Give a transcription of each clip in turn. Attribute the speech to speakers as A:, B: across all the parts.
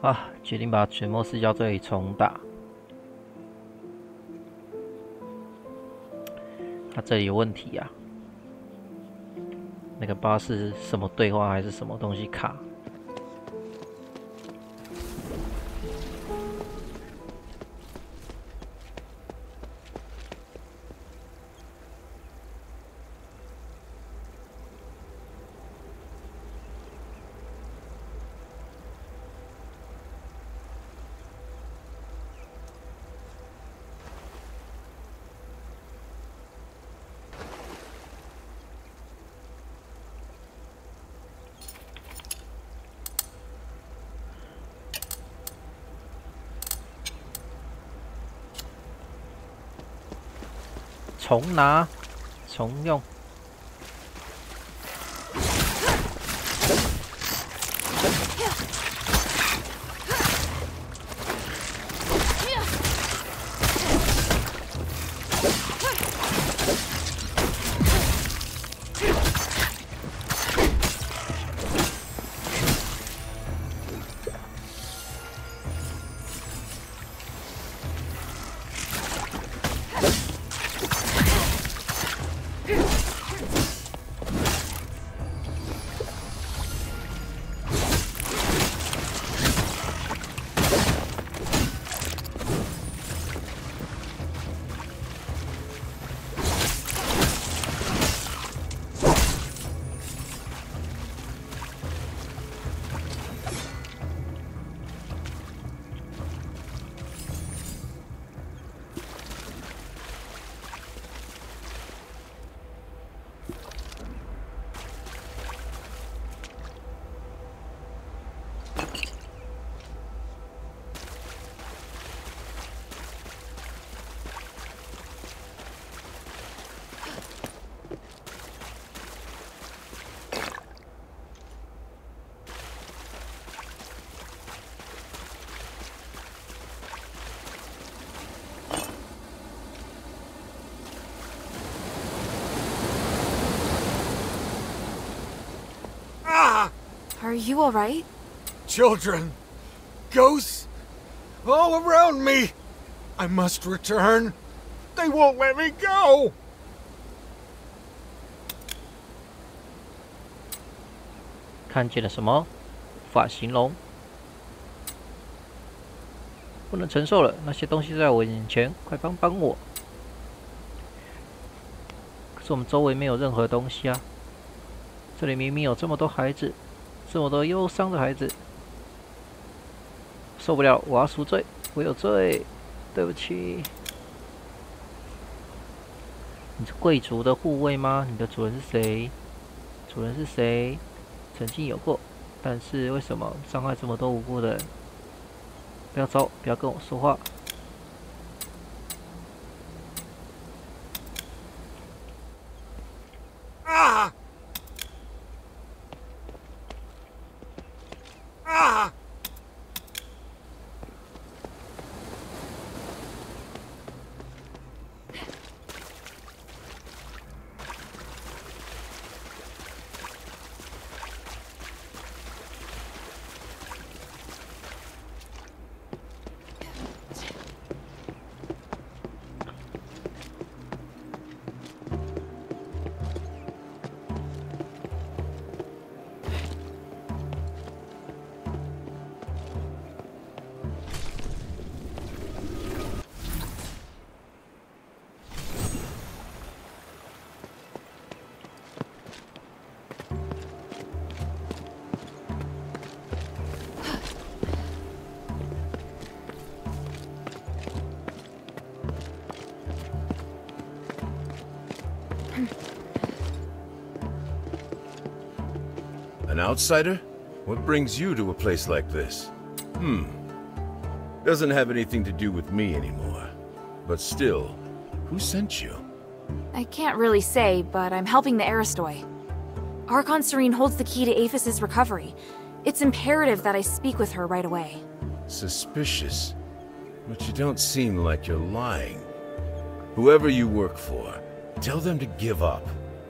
A: 啊，决定把水没市郊这里重打。它这里有问题啊！那个不知道是什么对话还是什么东西卡。重拿，重用。
B: Are you all right?
C: Children, ghosts, all around me. I must return. They won't let me go.
A: 看见了什么？无法形容，不能承受了。那些东西在我眼前，快帮帮我！可是我们周围没有任何东西啊！这里明明有这么多孩子。这么多忧伤的孩子，受不了！我要赎罪，我有罪，对不起。你是贵族的护卫吗？你的主人是谁？主人是谁？曾经有过，但是为什么伤害这么多无辜的人？不要走，不要跟我说话。
D: An outsider? What brings you to a place like this? Doesn't have anything to do with me anymore. But still, who sent you?
B: I can't really say, but I'm helping the Aristoi. Archon Serene holds the key to Aphis's recovery. It's imperative that I speak with her right away.
D: Suspicious. But you don't seem like you're lying. Whoever you work for, tell them to give up.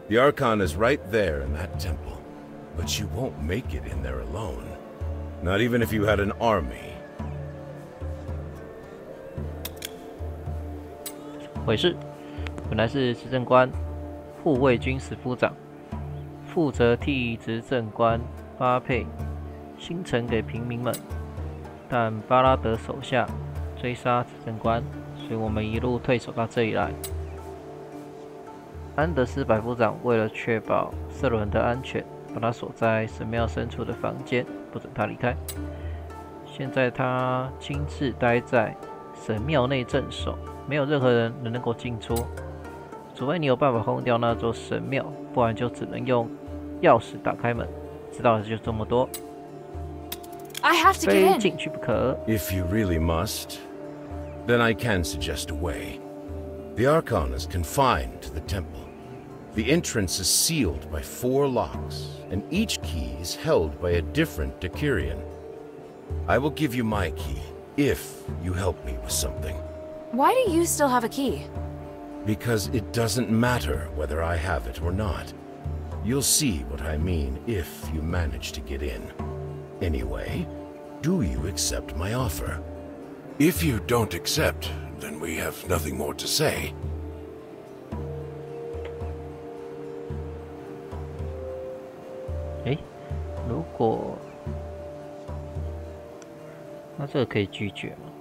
D: The Archon is right there in that temple. But you won't make it in there alone. Not even if you had an army.
A: 回事，本来是执政官，护卫军司夫长，负责替执政官发配星辰给平民们，但巴拉德手下追杀执政官，所以我们一路退守到这里来。安德斯百夫长为了确保瑟伦的安全，把他锁在神庙深处的房间，不准他离开。现在他亲自待在神庙内镇守，没有任何人能够进出，除非你有办法轰掉那座神庙，不然就只能用钥匙打开门。知道的就这么多。
B: I have to
A: 非
B: get in.
A: 进去不可。
D: If you really must, then I can suggest a way. The Archon is confined to the temple. The entrance is sealed by 4 locks, and each key is held by a different Decurion. I will give you my key, if you help me with something.
B: Why do you still have a key?
D: Because it doesn't matter whether I have it or not. You'll see what I mean if you manage to get in. Anyway, do you accept my offer?
E: If you don't accept, then we have nothing more to say.
A: 如果那这个可以拒绝吗？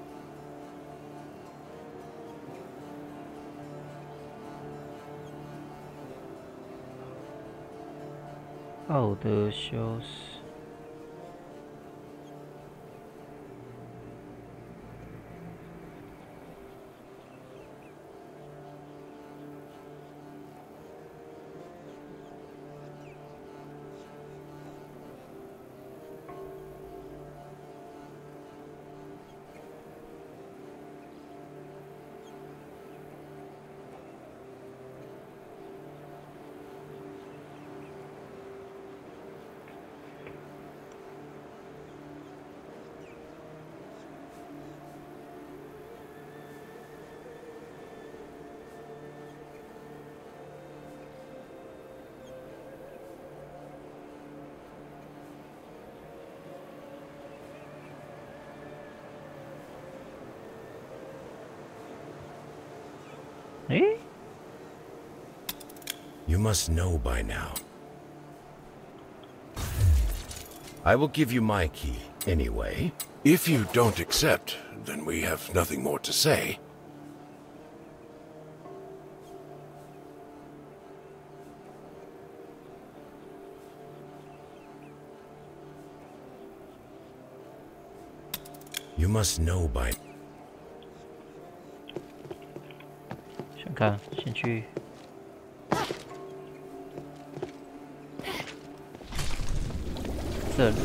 A: 奥德修斯。诶
D: You must know by now. I will give you my key, anyway.
E: If you don't accept, then we have nothing more to say.
D: You must know by...
A: 想看，先去。这里。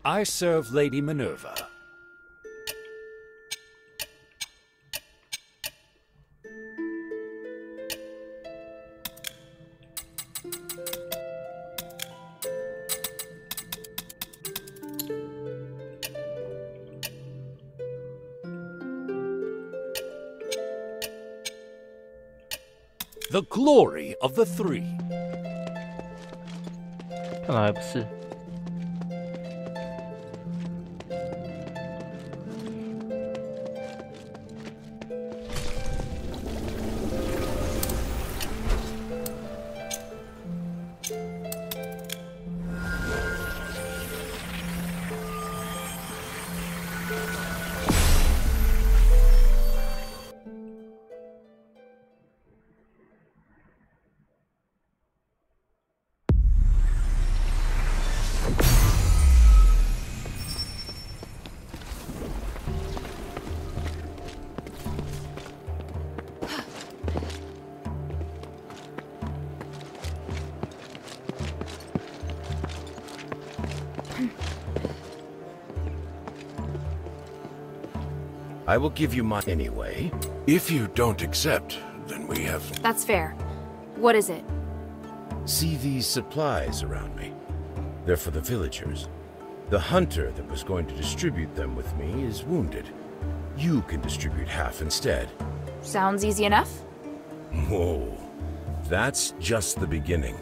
F: I serve Lady Minerva. The glory of the three.
A: 看来还不是。
D: I will give you my anyway.
E: If you don't accept, then we have...
B: That's fair. What is it?
D: See these supplies around me? They're for the villagers. The hunter that was going to distribute them with me is wounded. You can distribute half instead.
B: Sounds easy enough.
D: Whoa, that's just the beginning.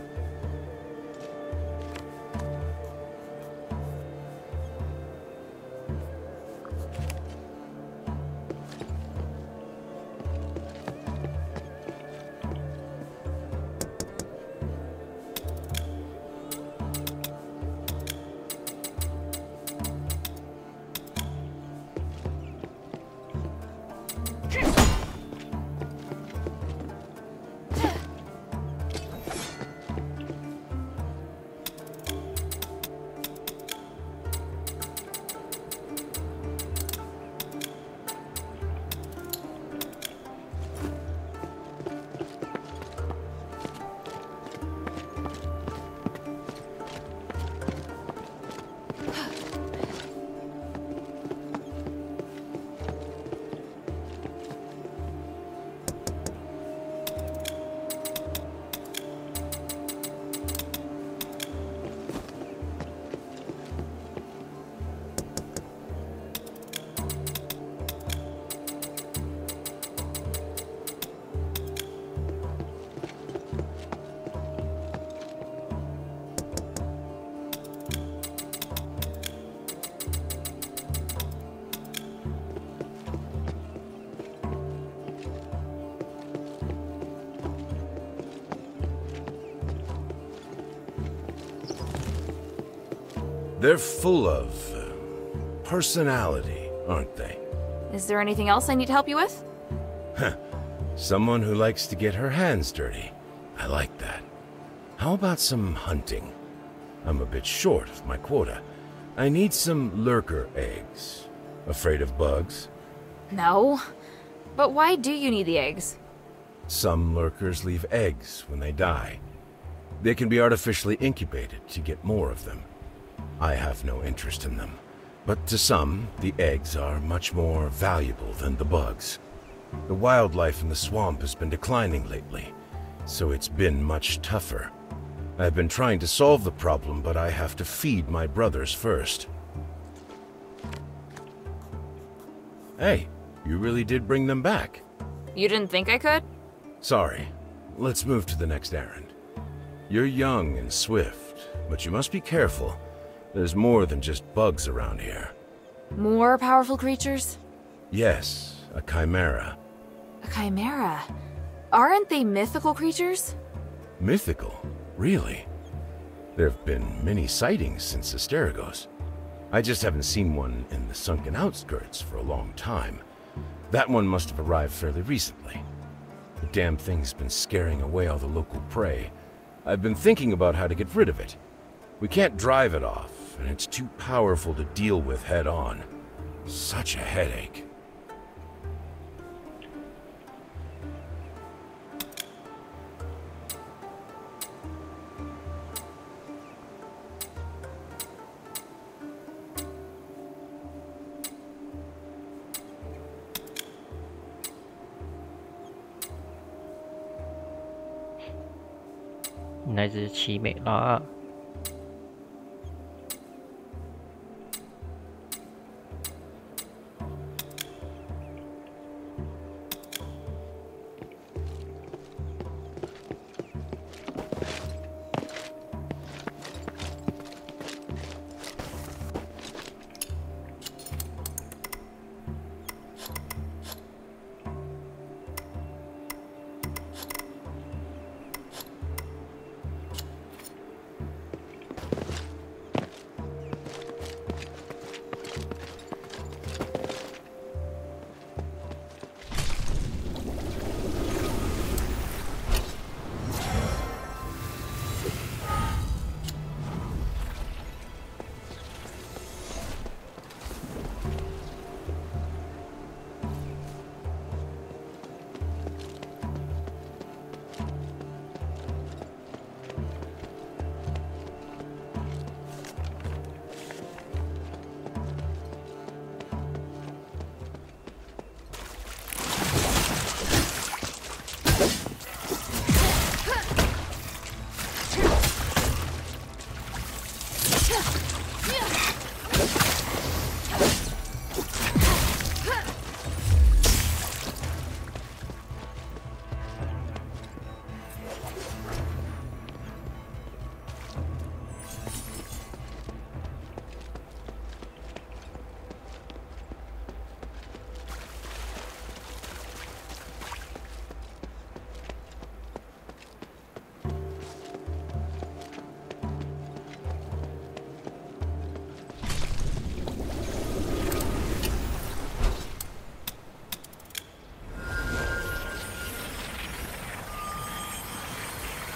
D: They're full of personality, aren't they?
B: Is there anything else I need to help you with?
D: Someone who likes to get her hands dirty. I like that. How about some hunting? I'm a bit short of my quota. I need some lurker eggs. Afraid of bugs?
B: No. But why do you need the eggs?
D: Some lurkers leave eggs when they die. They can be artificially incubated to get more of them. I have no interest in them. But to some, the eggs are much more valuable than the bugs. The wildlife in the swamp has been declining lately, so it's been much tougher. I've been trying to solve the problem, but I have to feed my brothers first. Hey, you really did bring them back.
B: You didn't think I could?
D: Sorry. Let's move to the next errand. You're young and swift, but you must be careful. There's more than just bugs around here.
B: More powerful creatures?
D: Yes, a chimera.
B: A chimera? Aren't they mythical creatures?
D: Mythical? Really? There have been many sightings since Asterigos. I just haven't seen one in the sunken outskirts for a long time. That one must have arrived fairly recently. The damn thing's been scaring away all the local prey. I've been thinking about how to get rid of it. We can't drive it off, and it's too powerful to deal with head-on. Such a headache.
A: 那只奇美拉。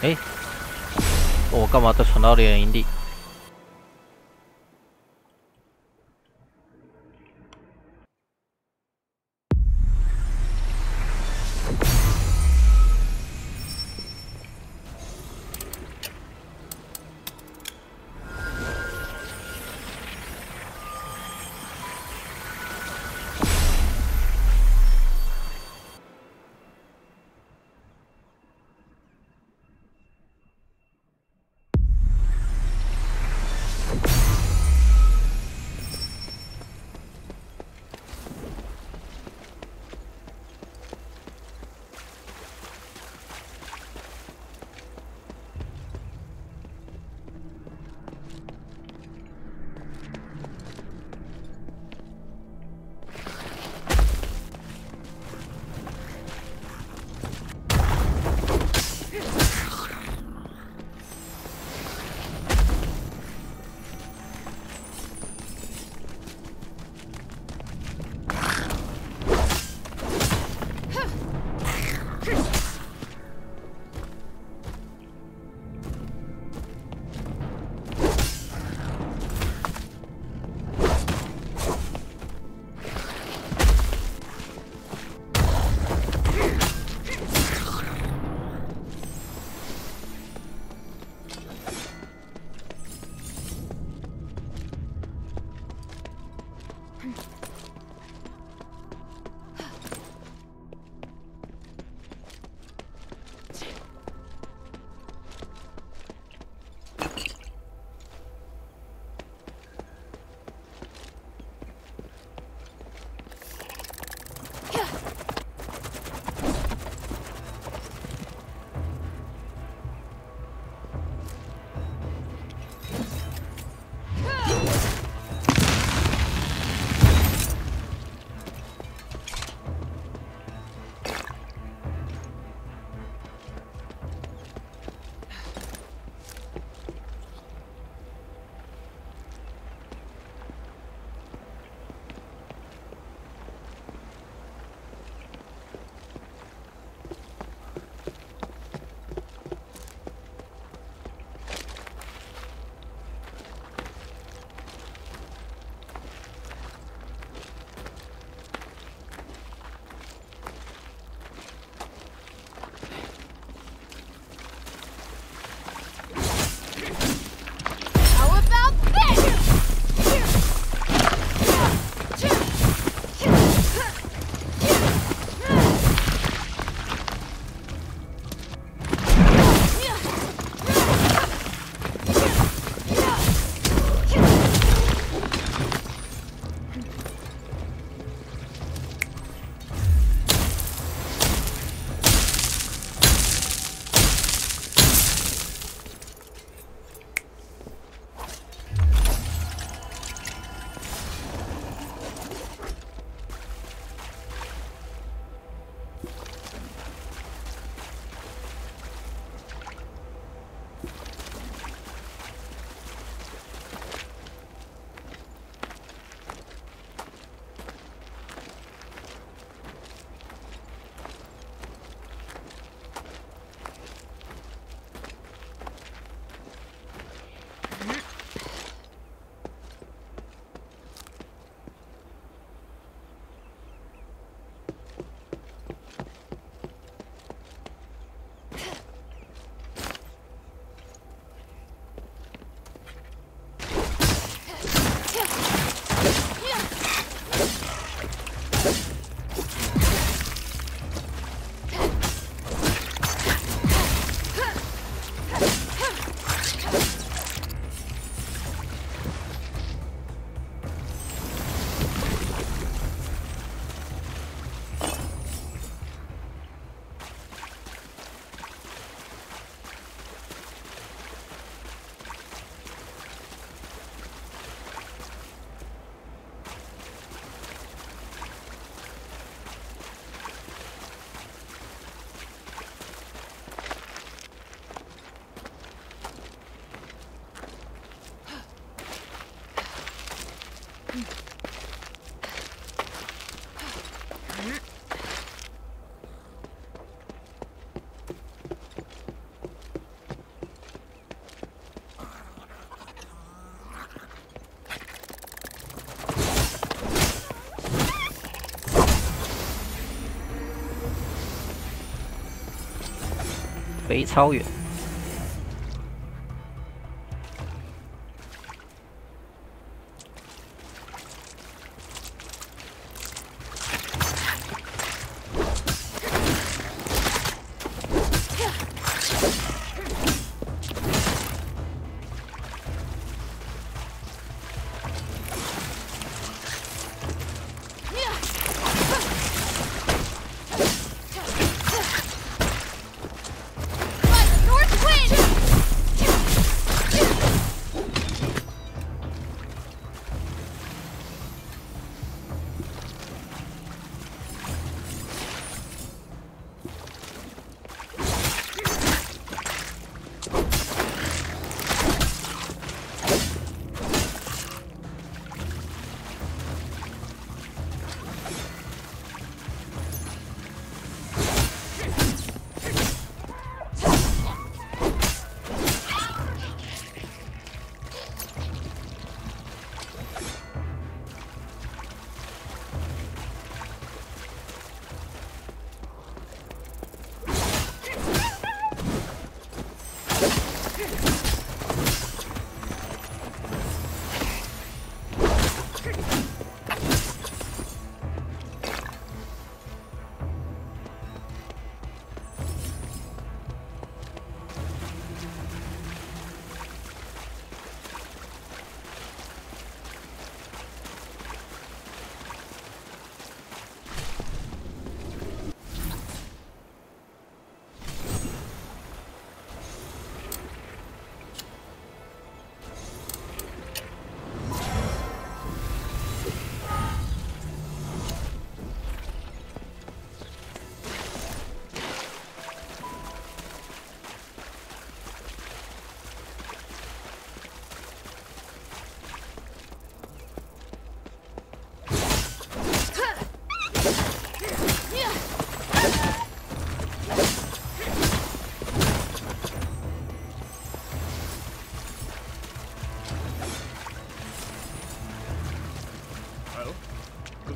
A: 哎，我干嘛再传到猎人营地？飞超远。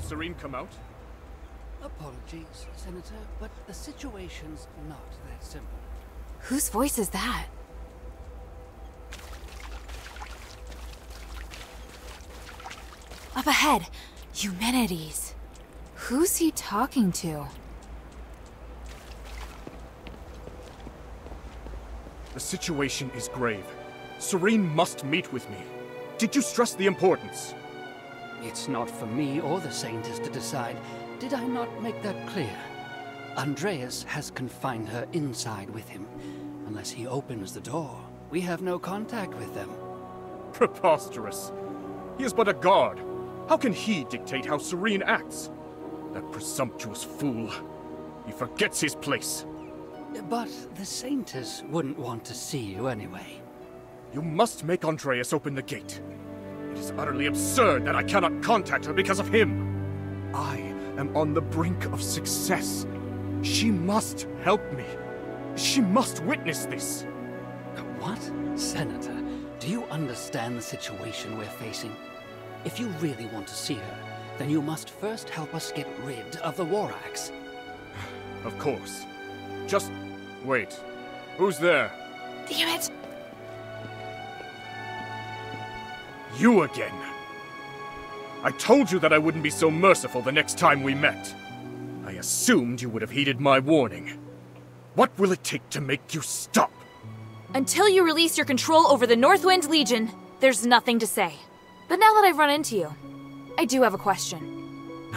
G: Serene come out?
H: Apologies, Senator, but the situation's not that simple.
B: Whose voice is that? Up ahead, Eumenides. Who's he talking to?
G: The situation is grave. Serene must meet with me. Did you stress the importance?
H: It's not for me or the Saintess to decide. Did I not make that clear? Andreas has confined her inside with him. Unless he opens the door, we have no contact with them.
G: Preposterous. He is but a guard. How can he dictate how Serene acts? That presumptuous fool. He forgets his place.
H: But the Saintess wouldn't want to see you anyway.
G: You must make Andreas open the gate. It is utterly absurd that I cannot contact her because of him. I am on the brink of success. She must help me. She must witness this.
H: What? Senator, do you understand the situation we're facing? If you really want to see her, then you must first help us get rid of the War Axe.
G: Of course. Just wait. Who's there?
B: Damn it!
G: You again. I told you that I wouldn't be so merciful the next time we met. I assumed you would have heeded my warning. What will it take to make you stop?
B: Until you release your control over the Northwind Legion, there's nothing to say. But now that I've run into you, I do have a question.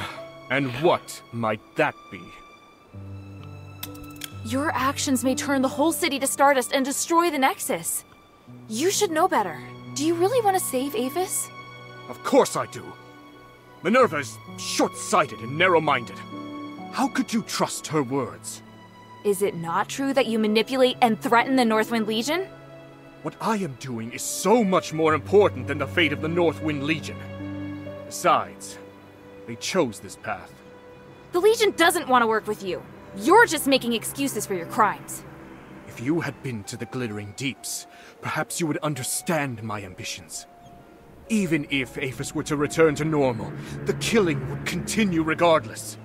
G: And what might that be?
B: Your actions may turn the whole city to stardust and destroy the Nexus. You should know better. Do you really want to save Aphis?
G: Of course I do. Minerva is short-sighted and narrow-minded. How could you trust her words?
B: Is it not true that you manipulate and threaten the Northwind Legion?
G: What I am doing is so much more important than the fate of the Northwind Legion. Besides, they chose this path.
B: The Legion doesn't want to work with you. You're just making excuses for your crimes.
G: If you had been to the Glittering Deeps, perhaps you would understand my ambitions. Even if Aphis were to return to normal, the killing would continue regardless.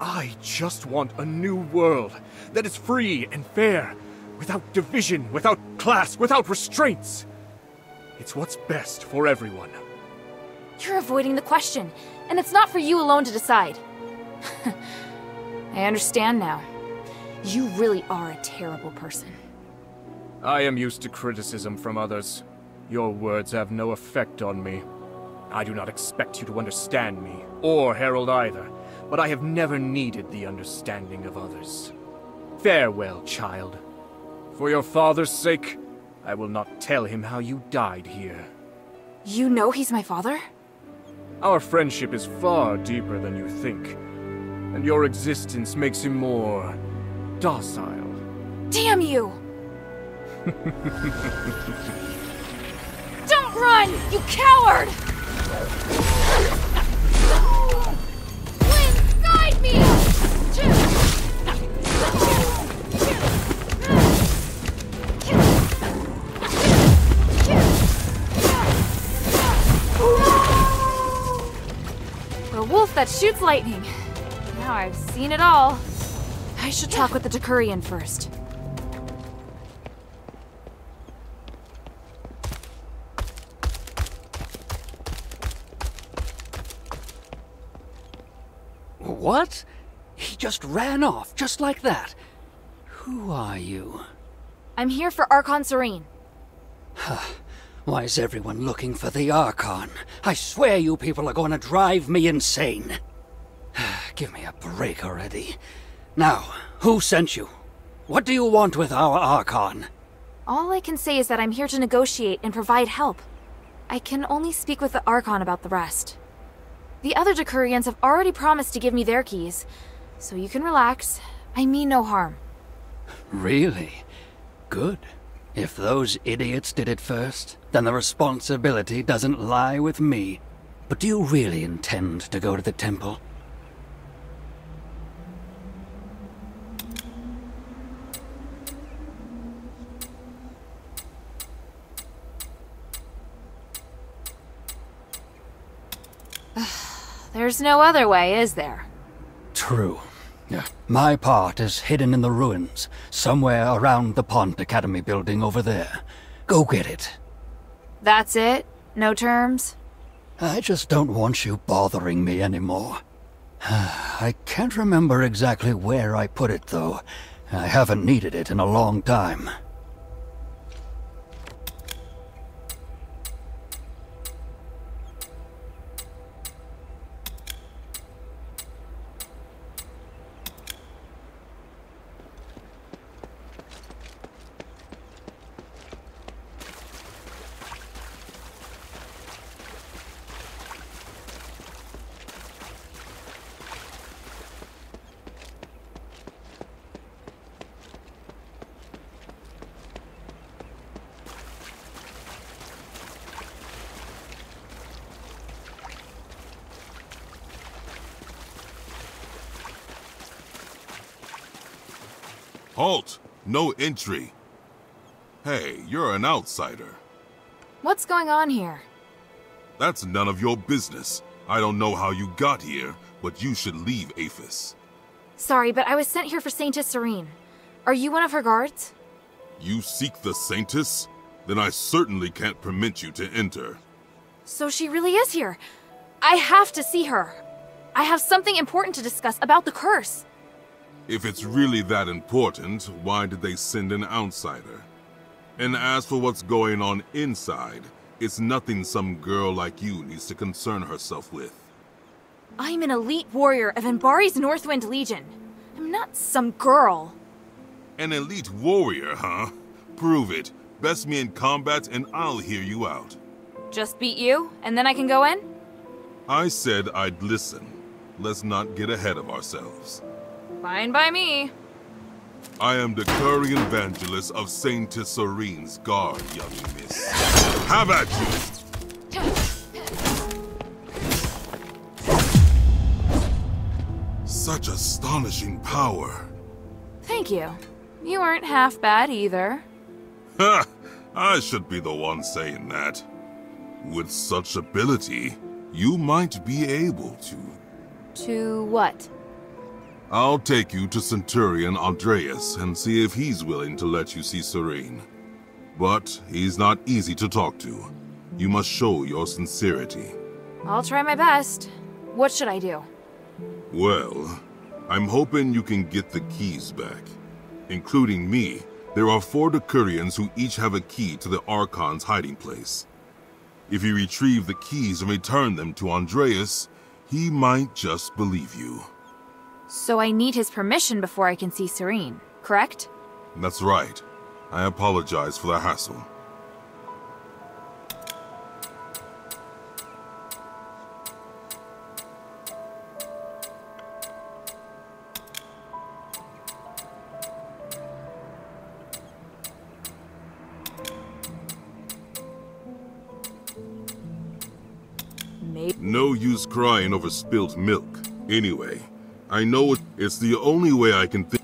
G: I just want a new world that is free and fair, without division, without class, without restraints. It's what's best for everyone.
B: You're avoiding the question, and it's not for you alone to decide. I understand now. You really are a terrible person.
G: I am used to criticism from others. Your words have no effect on me. I do not expect you to understand me, or Harold either, but I have never needed the understanding of others. Farewell, child. For your father's sake, I will not tell him how you died here.
B: You know he's my father?
G: Our friendship is far deeper than you think, and your existence makes him more docile.
B: Damn you! Don't run, you coward! Wind, guide me! A wolf that shoots lightning. Now I've seen it all. I should talk with the Decurion first.
H: What? He just ran off, just like that. Who are you?
B: I'm here for Archon Serene.
H: Why is everyone looking for the Archon? I swear you people are going to drive me insane. Give me a break already. Now, who sent you? What do you want with our Archon?
B: All I can say is that I'm here to negotiate and provide help. I can only speak with the Archon about the rest. The other Decurions have already promised to give me their keys, so you can relax. I mean no harm.
H: Really? Good. If those idiots did it first, then the responsibility doesn't lie with me. But do you really intend to go to the temple?
B: There's no other way, is there?
H: True. My part is hidden in the ruins, somewhere around the Pont Academy building over there. Go get it.
B: That's it? No terms?
H: I just don't want you bothering me anymore. I can't remember exactly where I put it, though. I haven't needed it in a long time.
I: Halt! No entry! Hey, you're an outsider.
B: What's going on here?
I: That's none of your business. I don't know how you got here, but you should leave Aphis.
B: Sorry, but I was sent here for Saintess Serene. Are you one of her guards?
I: You seek the Saintess? Then I certainly can't permit you to enter.
B: So she really is here. I have to see her. I have something important to discuss about the curse.
I: If it's really that important, why did they send an outsider? And as for what's going on inside, it's nothing some girl like you needs to concern herself with.
B: I'm an elite warrior of Embari's Northwind Legion. I'm not some girl.
I: An elite warrior, huh? Prove it. Best me in combat and I'll hear you out.
B: Just beat you, and then I can go in?
I: I said I'd listen. Let's not get ahead of ourselves.
B: Fine by me.
I: I am the Decurion Evangelist of Saintess Serene's guard, young miss. Have at you! Such astonishing power.
B: Thank you. You weren't half bad either.
I: Ha! I should be the one saying that. With such ability, you might be able to...
B: To what?
I: I'll take you to Centurion Andreas and see if he's willing to let you see Serene. But he's not easy to talk to. You must show your sincerity.
B: I'll try my best. What should I do?
I: Well, I'm hoping you can get the keys back. Including me, there are 4 Decurions who each have a key to the Archon's hiding place. If you retrieve the keys and return them to Andreas, he might just believe you.
B: So I need his permission before I can see Serene, correct?
I: That's right. I apologize for the hassle. No use crying over spilt milk. Anyway, I know it's the only way I can think.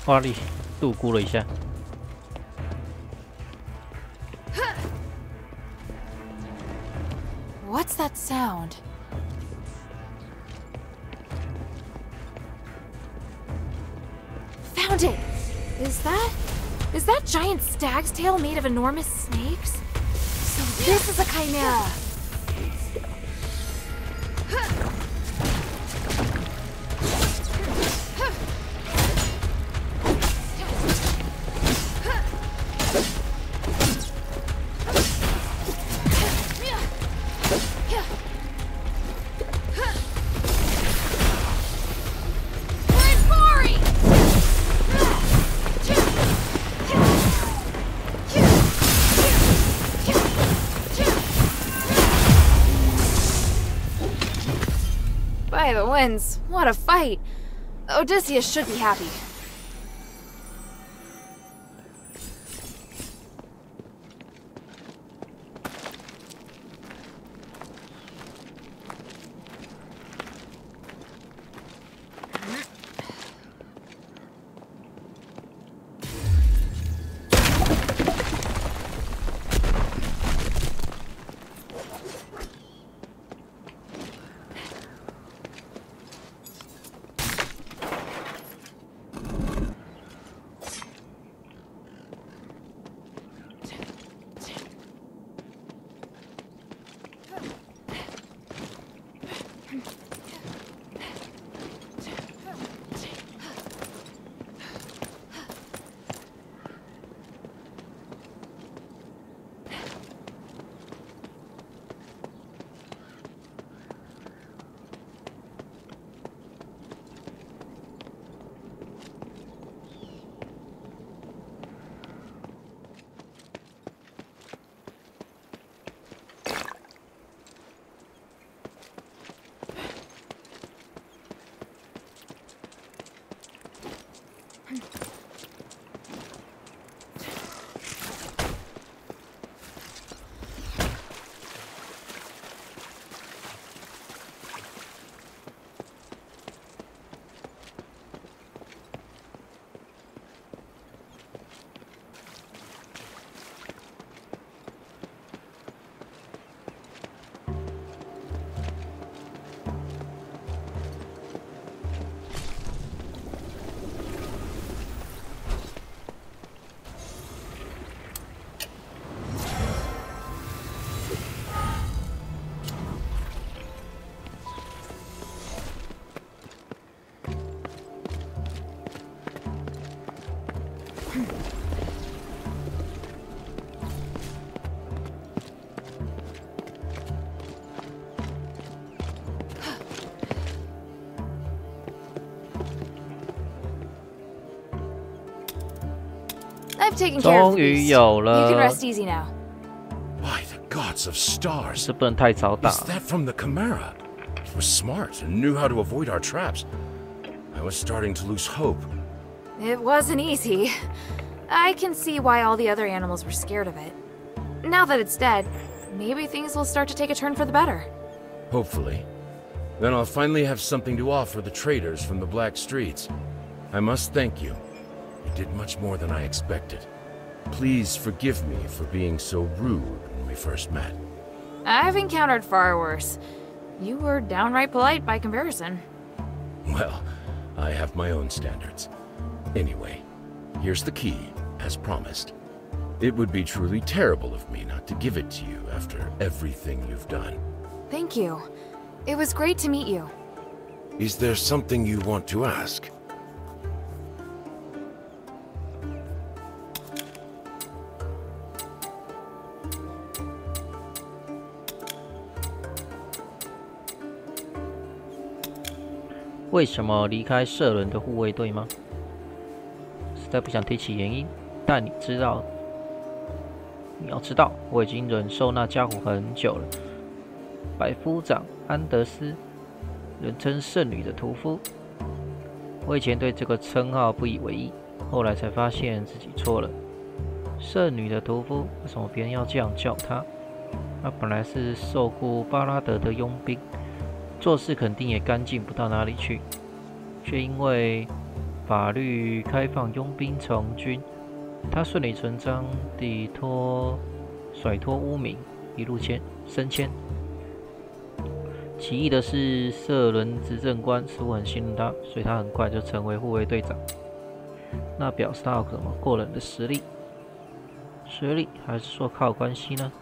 A: 花里度估了一下。
B: What's that sound? Found it! Is that giant stag's tail made of enormous snakes? So this is a chimera! By the winds, what a fight! Odysseus should be happy. I've taken care of
A: 终于
B: these.
A: 有
B: You can
A: 了，
B: rest easy now.
D: By the gods of stars!
A: 是不能太早打。
D: Is that from the Chimera? It was smart and knew how to avoid our traps. I was starting to lose hope.
B: It wasn't easy. I can see why all the other animals were scared of it. Now that it's dead, maybe things will start to take a turn for the better.
D: Hopefully. Then I'll finally have something to offer the traders from the Black Streets. I must thank you. You did much more than I expected. Please forgive me for being so rude when we first met.
B: I've encountered far worse. You were downright polite by comparison.
D: Well, I have my own standards. Anyway, here's the key, as promised. It would be truly terrible of me not to give it to you after everything you've done.
B: Thank you. It was great to meet you.
E: Is there something you want to ask?
A: 为什么离开社伦的护卫队吗？实在不想提起原因，但你要知道，我已经忍受那家伙很久了。百夫长安德斯，人称圣女的屠夫。我以前对这个称号不以为意，后来才发现自己错了。圣女的屠夫，为什么别人要这样叫她？她本来是受雇巴拉德的佣兵。做事肯定也干净不到哪里去，却因为法律开放佣兵从军，他顺理成章地甩脱污名，一路升迁。奇异的是，瑟伦执政官似乎很信任他，所以他很快就成为护卫队长。那表示他有什么过人的实力？实力还是说靠关系呢？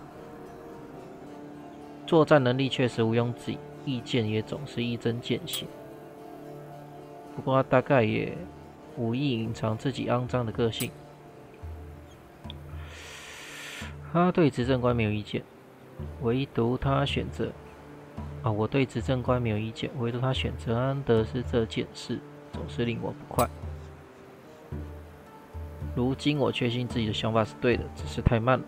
A: 作战能力确实毋庸置疑。意见也总是一针见血，不过他大概也无意隐藏自己肮脏的个性。他对执政官没有意见，唯独他选择我对执政官没有意见，唯独他选择安德斯这件事，总是令我不快。如今我确信自己的想法是对的，只是太慢了。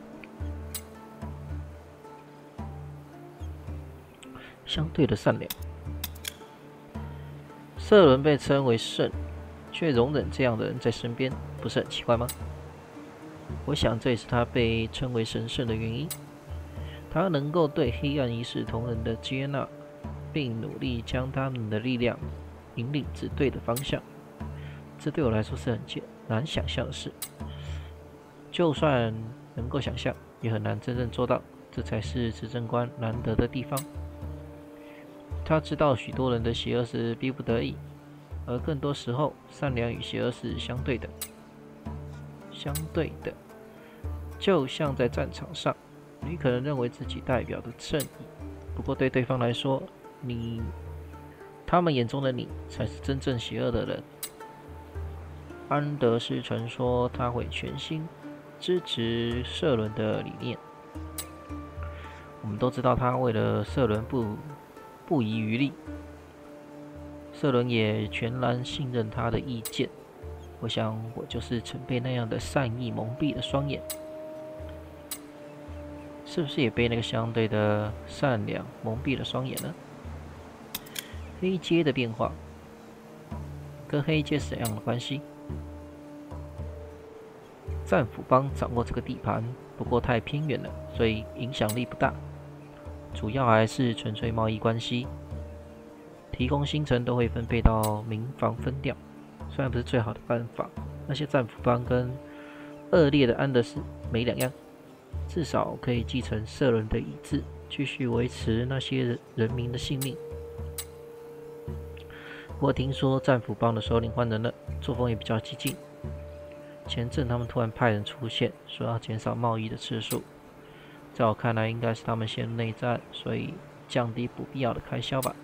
A: 相对的善良。瑟伦被称为圣，却容忍这样的人在身边，不是很奇怪吗？我想这也是他被称为神圣的原因。他能够对黑暗一视同仁的接纳，并努力将他们的力量引领至对的方向。这对我来说是很难想象的事。就算能够想象，也很难真正做到。这才是执政官难得的地方。他知道许多人的邪恶是逼不得已，而更多时候，善良与邪恶是相对的。就像在战场上，你可能认为自己代表的正义，不过对对方来说，他们眼中的你才是真正邪恶的人。安德斯曾说他会全心支持社伦的理念。我们都知道他为了社伦不遗余力，社伦也全然信任他的意见。我想我就是曾被那样的善意蒙蔽了双眼，是不是也被那个相对的善良蒙蔽了双眼呢？黑阶的变化跟黑阶是怎样的关系？战俘帮掌握这个地盘，不过太偏远了，所以影响力不大。主要还是纯粹贸易关系，提供星辰都会分配到民防分掉，虽然不是最好的办法，那些战俘帮跟恶劣的安德斯没两样，至少可以继承社伦的遗志，继续维持那些人民的性命。我听说战俘帮的首领换人了，作风也比较激进。前阵他们突然派人出现，说要减少贸易的次数。在我看来，应该是他们陷入内战，所以降低不必要的开销吧。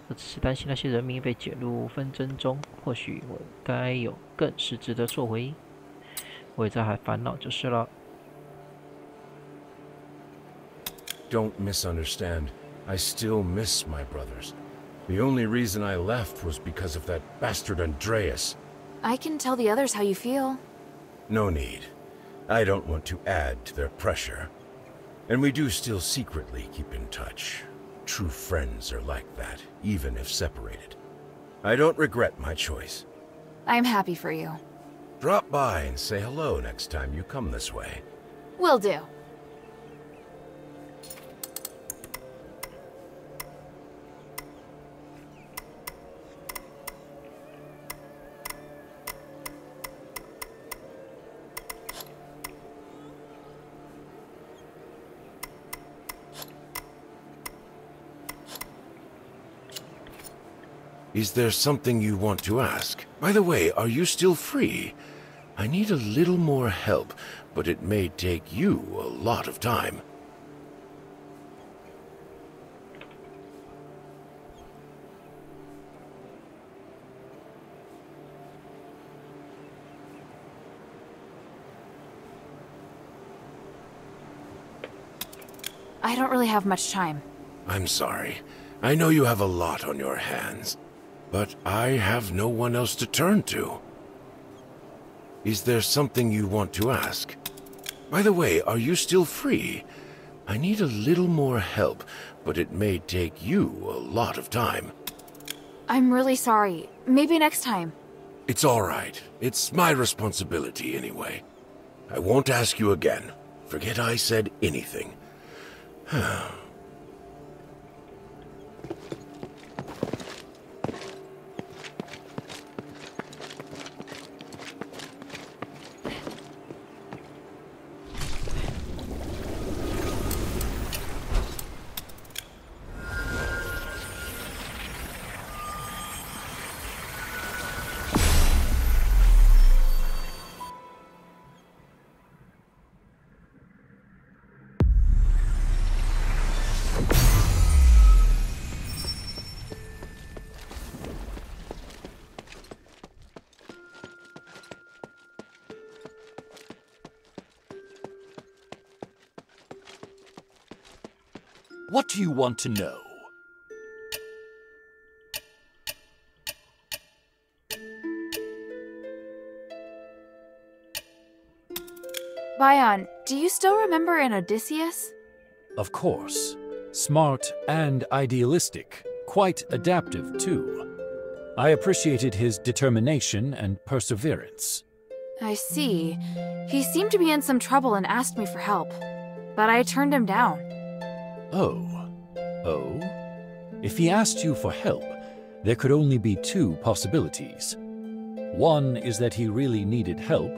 A: 我只是担心那些人民被卷入纷争中，或许我该有更实质的作为。我也在还烦恼就是了。
D: Don't misunderstand. I still miss my brothers. The only reason I left was because of that bastard Andreas.
B: I can tell the others how you feel.
D: No need. I don't want to add to their pressure. And we do still secretly keep in touch. True friends are like that, even if separated. I don't regret my choice.
B: I'm happy for you.
D: Drop by and say hello next time you come this way.
B: Will do.
D: Is there something you want to ask? By the way, are you still free? I need a little more help, but it may take you a lot of time.
B: I don't really have much time.
D: I'm sorry. I know you have a lot on your hands, but I have no one else to turn to. Is there something you want to ask? By the way, are you still free? I need a little more help, but it may take you a lot of time.
B: I'm really sorry. Maybe next time.
D: It's all right. It's my responsibility anyway. I won't ask you again. Forget I said anything.
F: What do you want to know?
B: Bion, do you still remember an Odysseus?
F: Of course. Smart and idealistic. Quite adaptive, too. I appreciated his determination and perseverance.
B: I see. He seemed to be in some trouble and asked me for help. But I turned him down.
F: Oh. Oh? If he asked you for help, there could only be two possibilities. One is that he really needed help.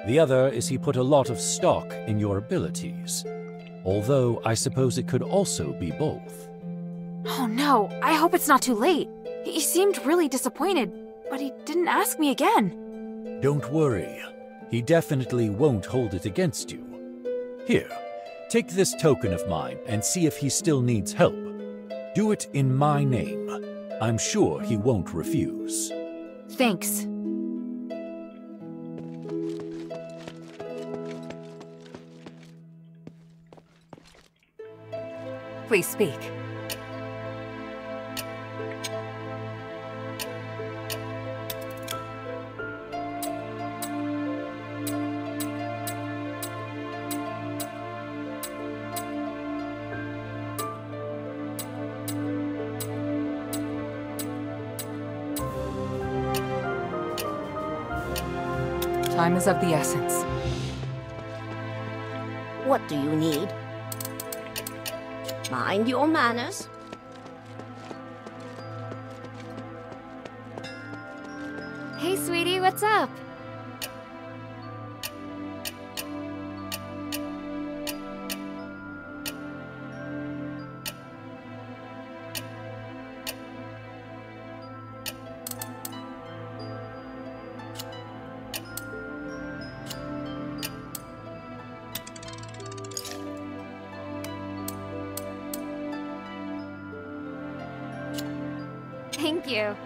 F: The other is he put a lot of stock in your abilities. Although I suppose it could also be both.
B: Oh no, I hope it's not too late. He seemed really disappointed, but he didn't ask me again.
F: Don't worry. He definitely won't hold it against you. Here. Take this token of mine and see if he still needs help. Do it in my name. I'm sure he won't refuse.
B: Thanks.
J: Please speak. Time is of the essence.
K: What do you need? Mind your manners.
B: Hey, sweetie, what's up? Thank you.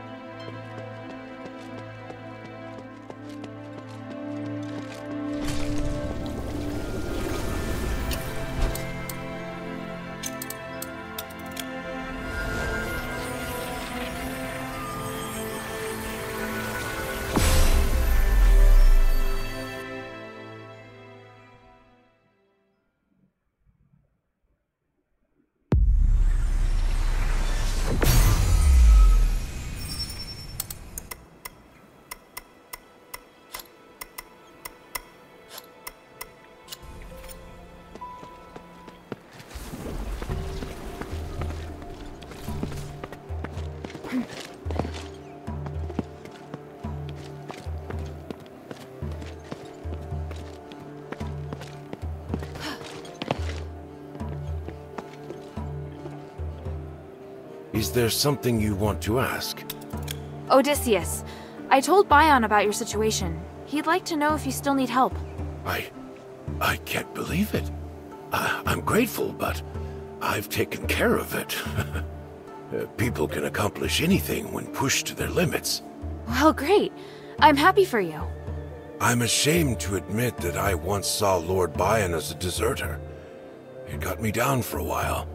E: Is there something you want to ask?
B: Odysseus, I told Bion about your situation. He'd like to know if you still need help.
E: I can't believe it. I'm grateful, but I've taken care of it. People can accomplish anything when pushed to their limits.
B: Well, great. I'm happy for you.
E: I'm ashamed to admit that I once saw Lord Bion as a deserter. It got me down for a while.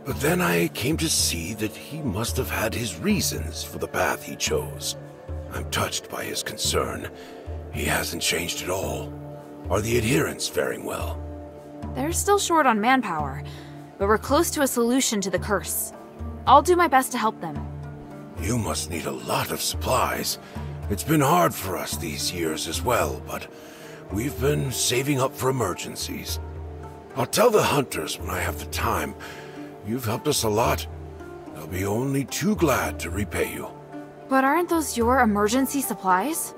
E: But then I came to see that he must have had his reasons for the path he chose. I'm touched by his concern. He hasn't changed at all. Are the adherents faring well?
B: They're still short on manpower, but we're close to a solution to the curse. I'll do my best to help them.
E: You must need a lot of supplies. It's been hard for us these years as well, but we've been saving up for emergencies. I'll tell the hunters when I have the time. You've helped us a lot. They'll be only too glad to repay you.
B: But aren't those your emergency supplies?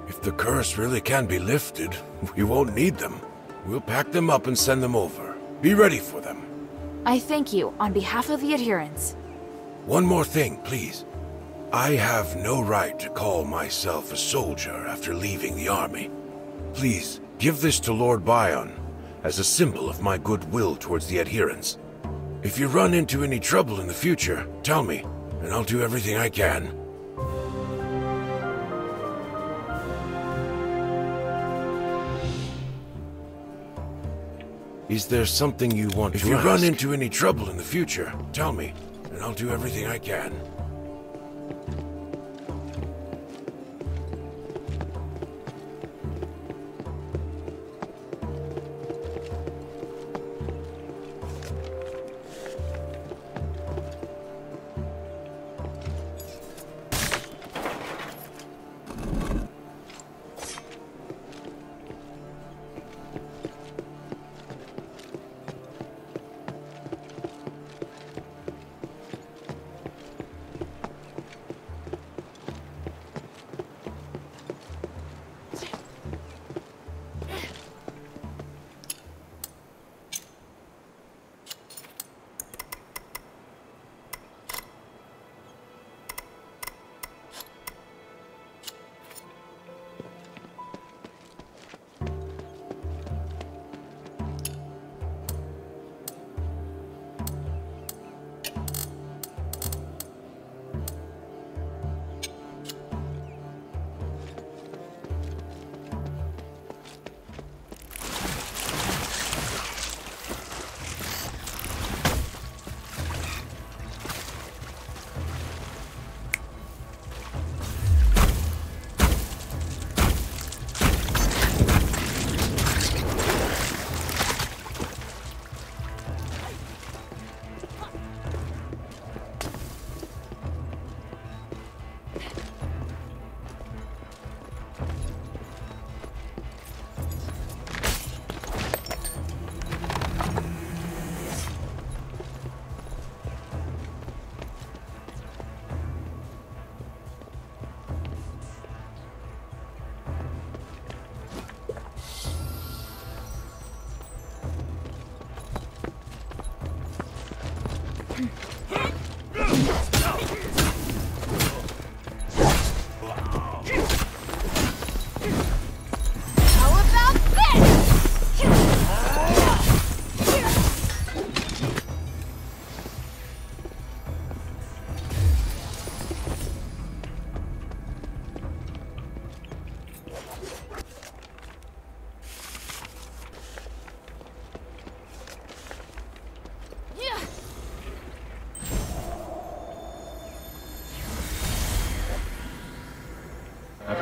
E: If the curse really can be lifted, we won't need them. We'll pack them up and send them over. Be ready for them.
B: I thank you on behalf of the adherents.
E: One more thing, please. I have no right to call myself a soldier after leaving the army. Please, give this to Lord Bion as a symbol of my goodwill towards the adherents. If you run into any trouble in the future, tell me, and I'll do everything I can. Is there something you want to ask? If you run into any trouble in the future, tell me, and I'll do everything I can.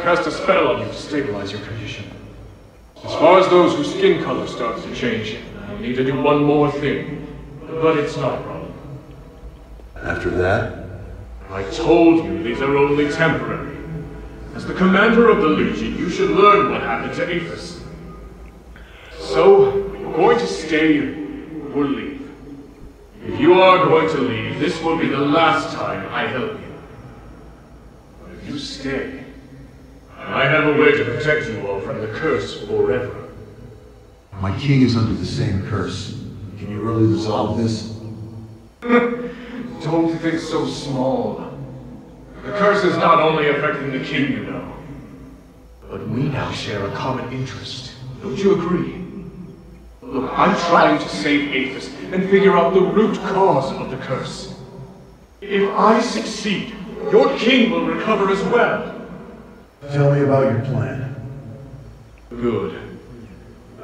L: Cast a spell on you to stabilize your condition. As far as those whose skin color starts to change, you'll need to do one more thing. But it's not a problem.
M: After that?
L: I told you these are only temporary. As the commander of the Legion, you should learn what happened to Aethys. So, you're going to stay or leave. If you are going to leave, this will be the last time I help you. But if you stay, I have a way to protect you all from the curse forever.
M: My king is under the same curse. Can you really resolve this?
L: Don't think so small. The curse is not only affecting the king, you know, but we now share a common interest. Don't you agree? Look, I'm trying to save Aethys and figure out the root cause of the curse. If I succeed, your king will recover as well.
M: Tell me about your plan.
L: Good.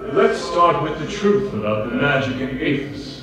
L: Let's start with the truth about the magic in Aethys.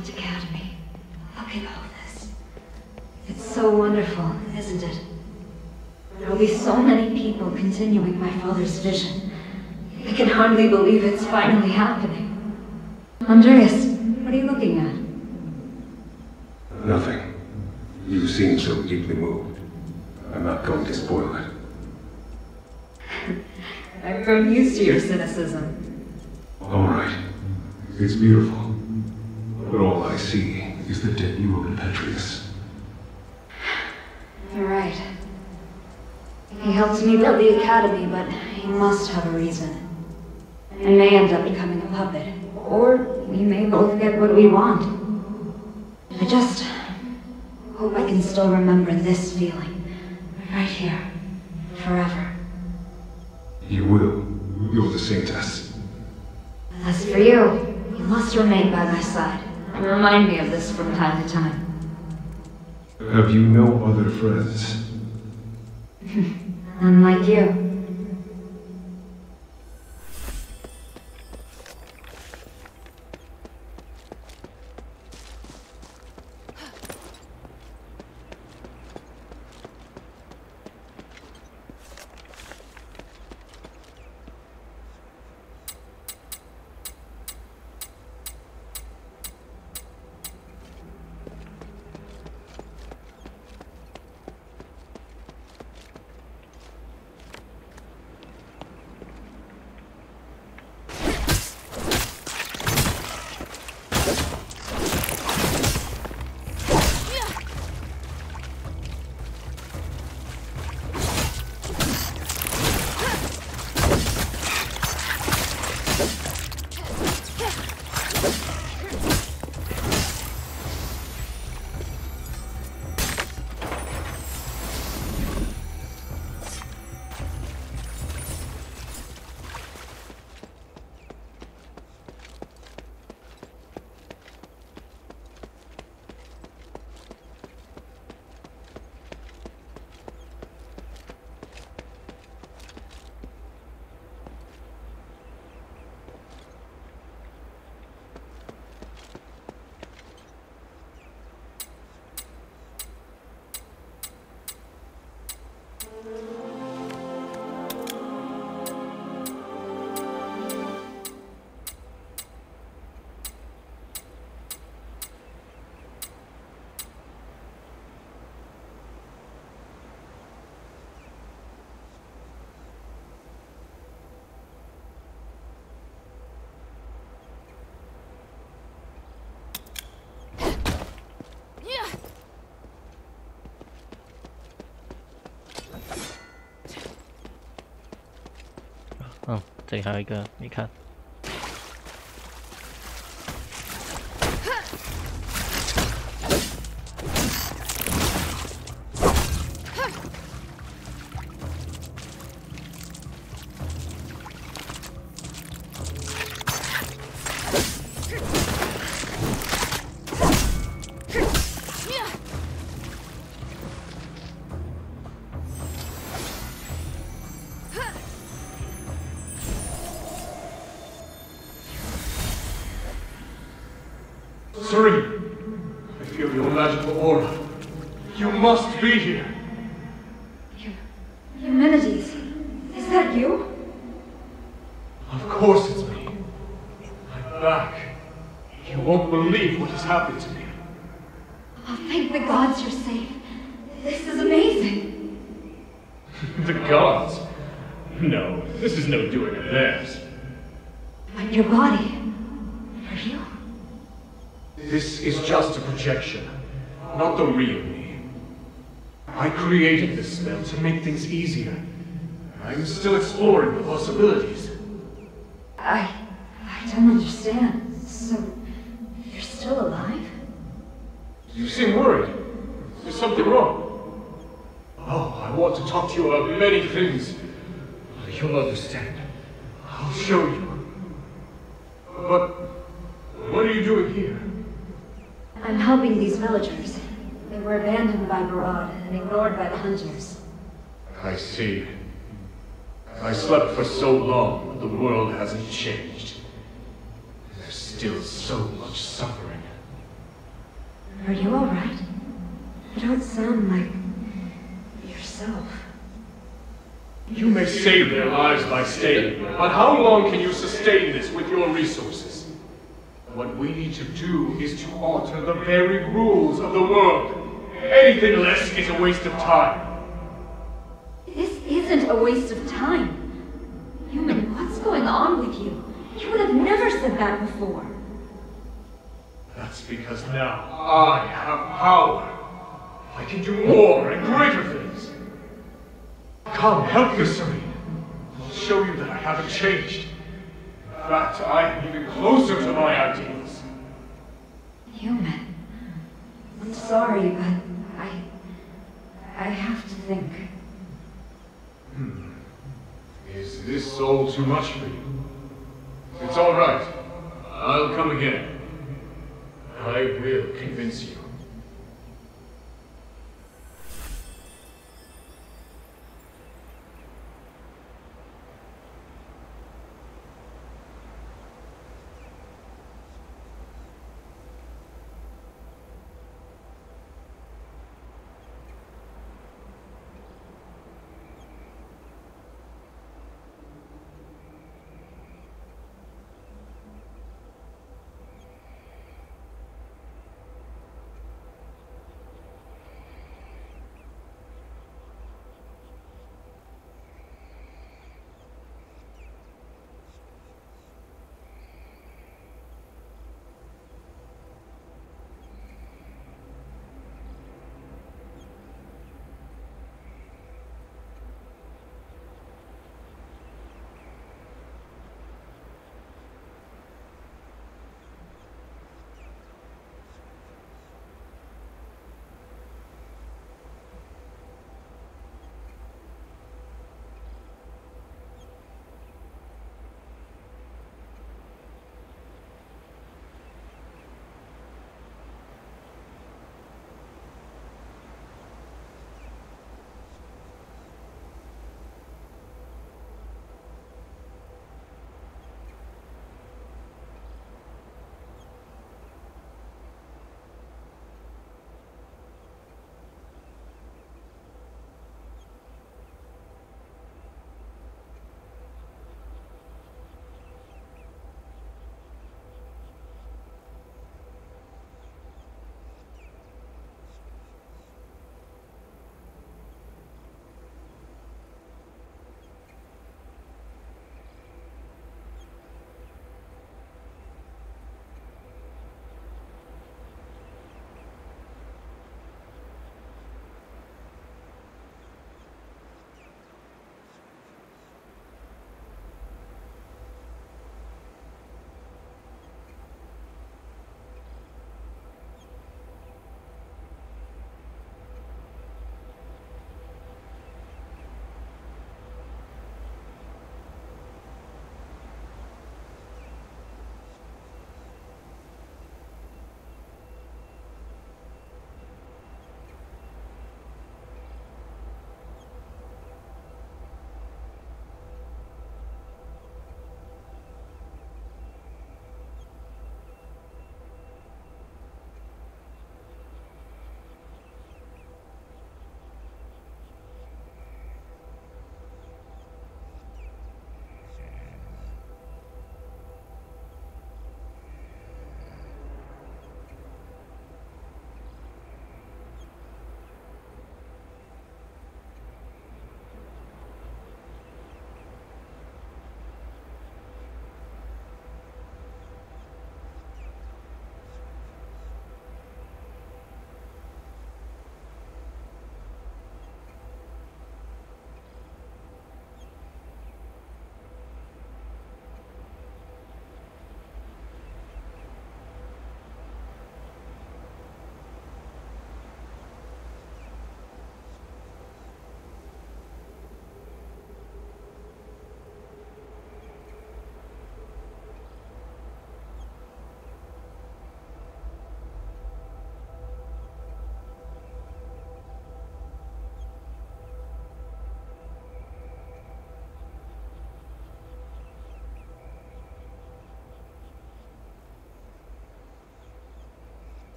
N: Academy. Look at all this. It's so wonderful, isn't it? There'll be so many people continuing my father's vision. I can hardly believe it's finally happening. Andreas, what are you looking at?
M: Nothing. You seem so deeply moved. I'm not going to spoil it.
N: I've grown used to your cynicism.
M: All right. It's beautiful. But all I see is the dead you in Petrius.
N: You're right. He helped me build the academy, but he must have a reason. I may end up becoming a puppet, or we may both get what we want. I just hope I can still remember this feeling, right here, forever.
M: You will. You're the saintess.
N: As for you, you must remain by my side, and remind me of this from time to time.
M: Have you no other friends?
N: None like you.
A: 这里还有一个没看。
L: Serene, I feel your magical aura. You must be here.
N: Eumenides, is that you?
L: Of course it's me. I'm back. You won't believe what has happened to me.
N: Oh, thank the gods you're safe. This is amazing.
L: The gods? No, this is no doing of theirs.
N: But your body, are you?
L: This is just a projection, not the real me. I created this spell to make things easier. I'm still exploring the possibilities.
N: I don't understand. So, you're still alive?
L: You seem worried. Is something wrong? Oh, I want to talk to you about many things. You'll understand. I'll show you. But what are you doing here?
N: I'm helping these villagers. They were abandoned by Barad and ignored by the hunters.
L: I see. I slept for so long, but the world hasn't changed. There's still so much suffering.
N: Are you alright? You don't sound like yourself.
L: You may save their lives by staying here, but how long can you sustain this with your resources? What we need to do is to alter the very rules of the world. Anything less is a waste of time.
N: This isn't a waste of time. Human, what's going on with you? You would have never said that before.
L: That's because now I have power. I can do more and greater things. Come, help me, Serene. I'll show you that I haven't changed. In fact, I am even closer to my ideals.
N: Human, I'm sorry, but I have to think.
L: Is this all too much for you? It's all right. I'll come again. I will convince you.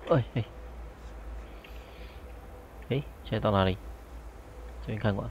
A: 哦，哎，现在到哪里？这边看完。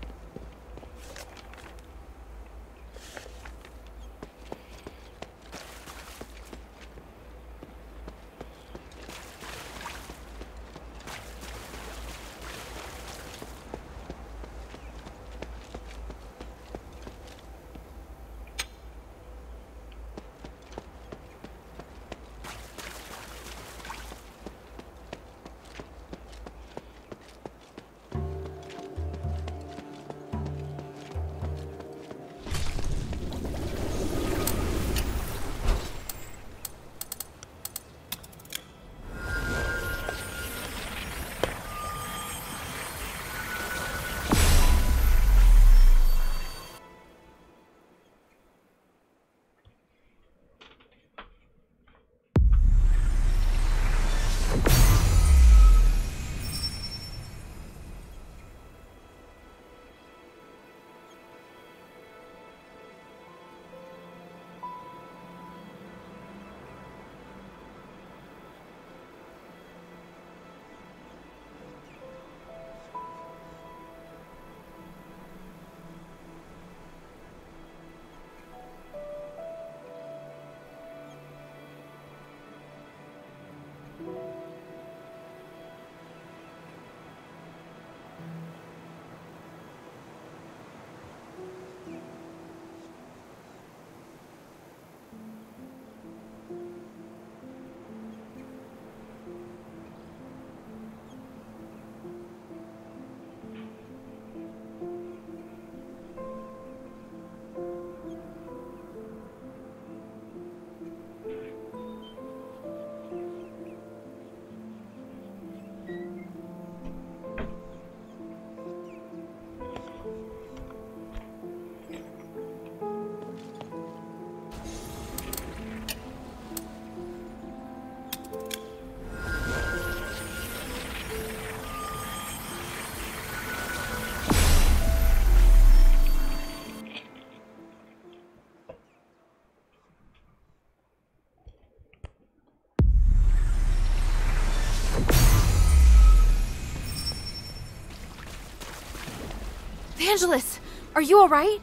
B: Angelus, are you alright?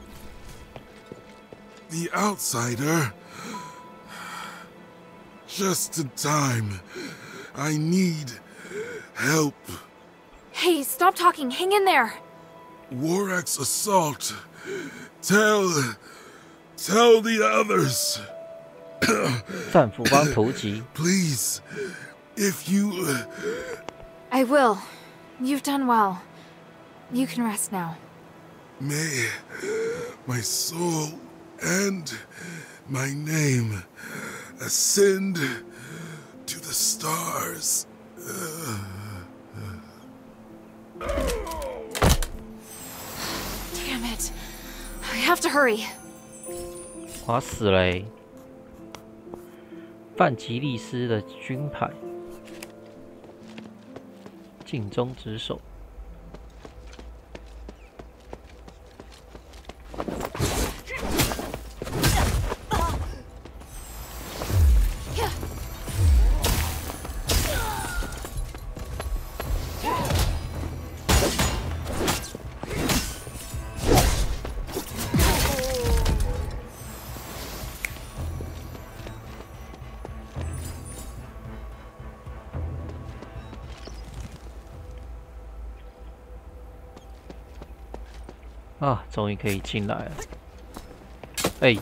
I: The outsider. Just in time. I need help.
B: Hey, stop talking. Hang in there.
I: Warak's assault. Tell the others.
A: 战俘帮突击
I: Please, if you...
B: I will. You've done well. You can rest now.
I: May my soul and my name ascend to the stars.
B: Damn it. I have to hurry.
A: 滑死了欸！范吉利斯的军牌，尽忠职守。啊，终于可以进来了！哎，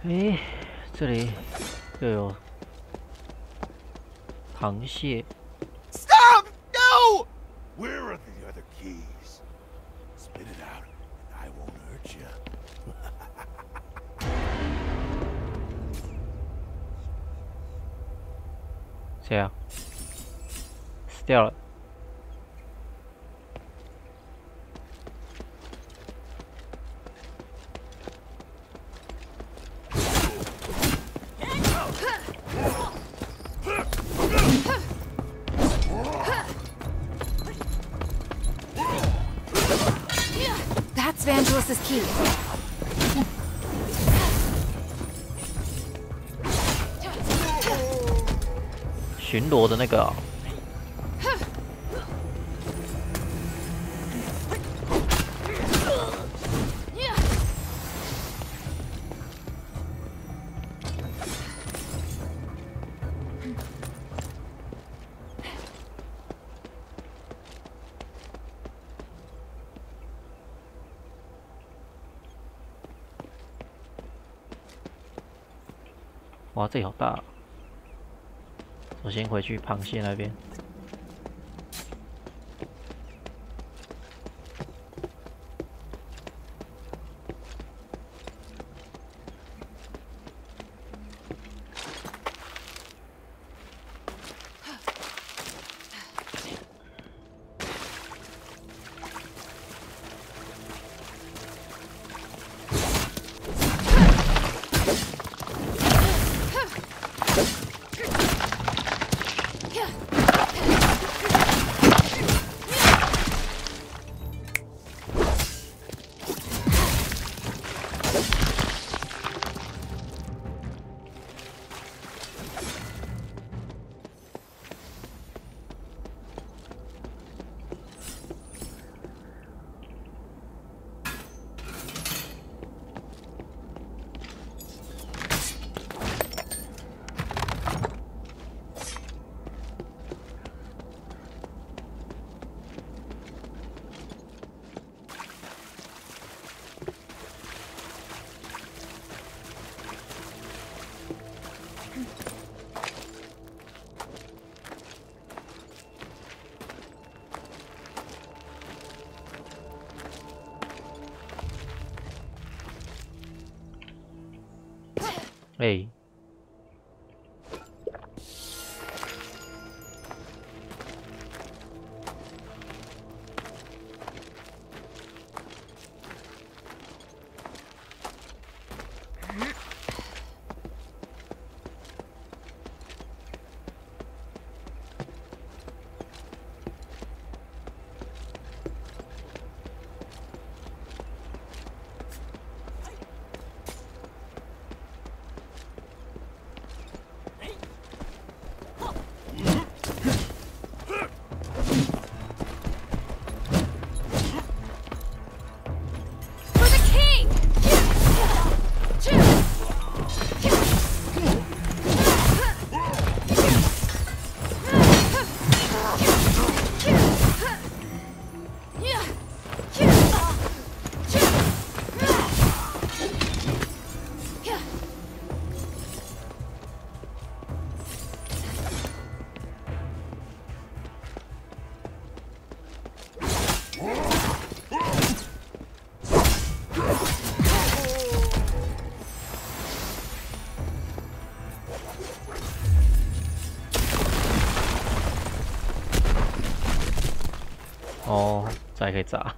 A: 诶，这里又有螃蟹。
C: Stop! No! Where are the other keys? Spit it out, and I won't hurt you.
A: 谁啊？死掉了。
B: That's Vangelis's key.
A: 巡逻的那个、哦。哇，这里好大、啊！我先回去螃蟹那边。哎，哦，这还可以砸。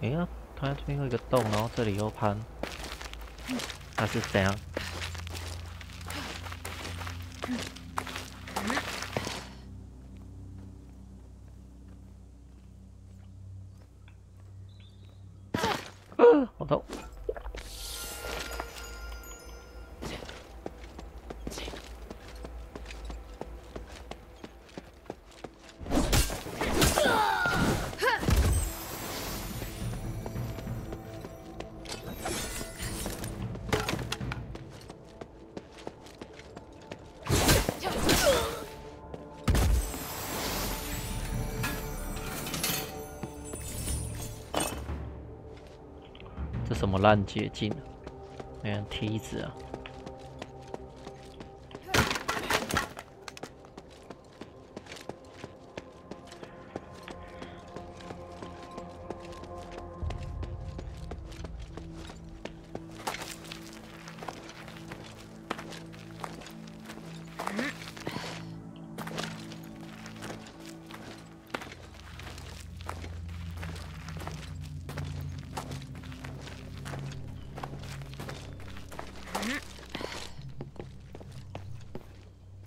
A: 哎呀，它这边有一个洞，然后这里又攀，它是怎样？好痛！这什么烂捷径啊？那样梯子啊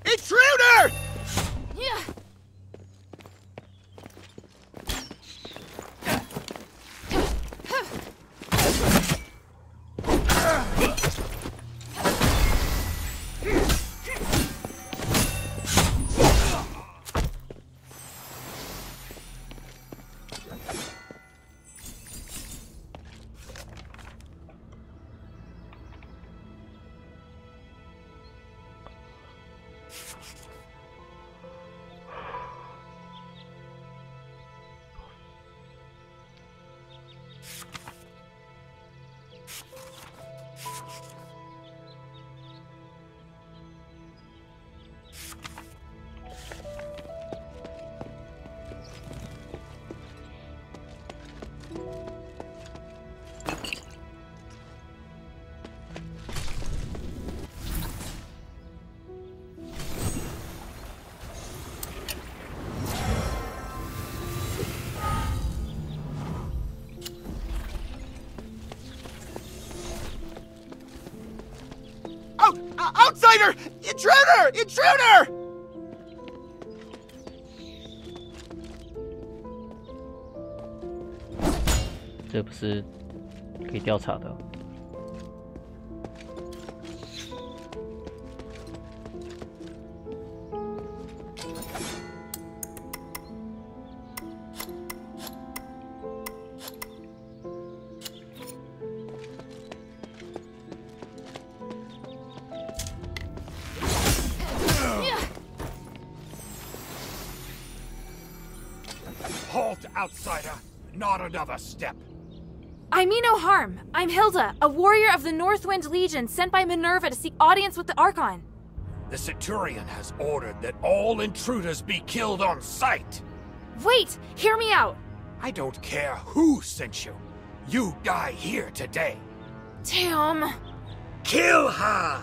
A: ！Intruder!
C: Outsider! Intruder! Intruder!
A: 这不是可以调查的。
C: Halt, outsider! Not another step.
B: I mean no harm. I'm Hilda, a warrior of the Northwind Legion sent by Minerva to seek audience with the Archon.
C: The Centurion has ordered that all intruders be killed on sight.
B: Wait! Hear me out!
C: I don't care who sent you. You die here today.
B: Damn.
C: Kill her!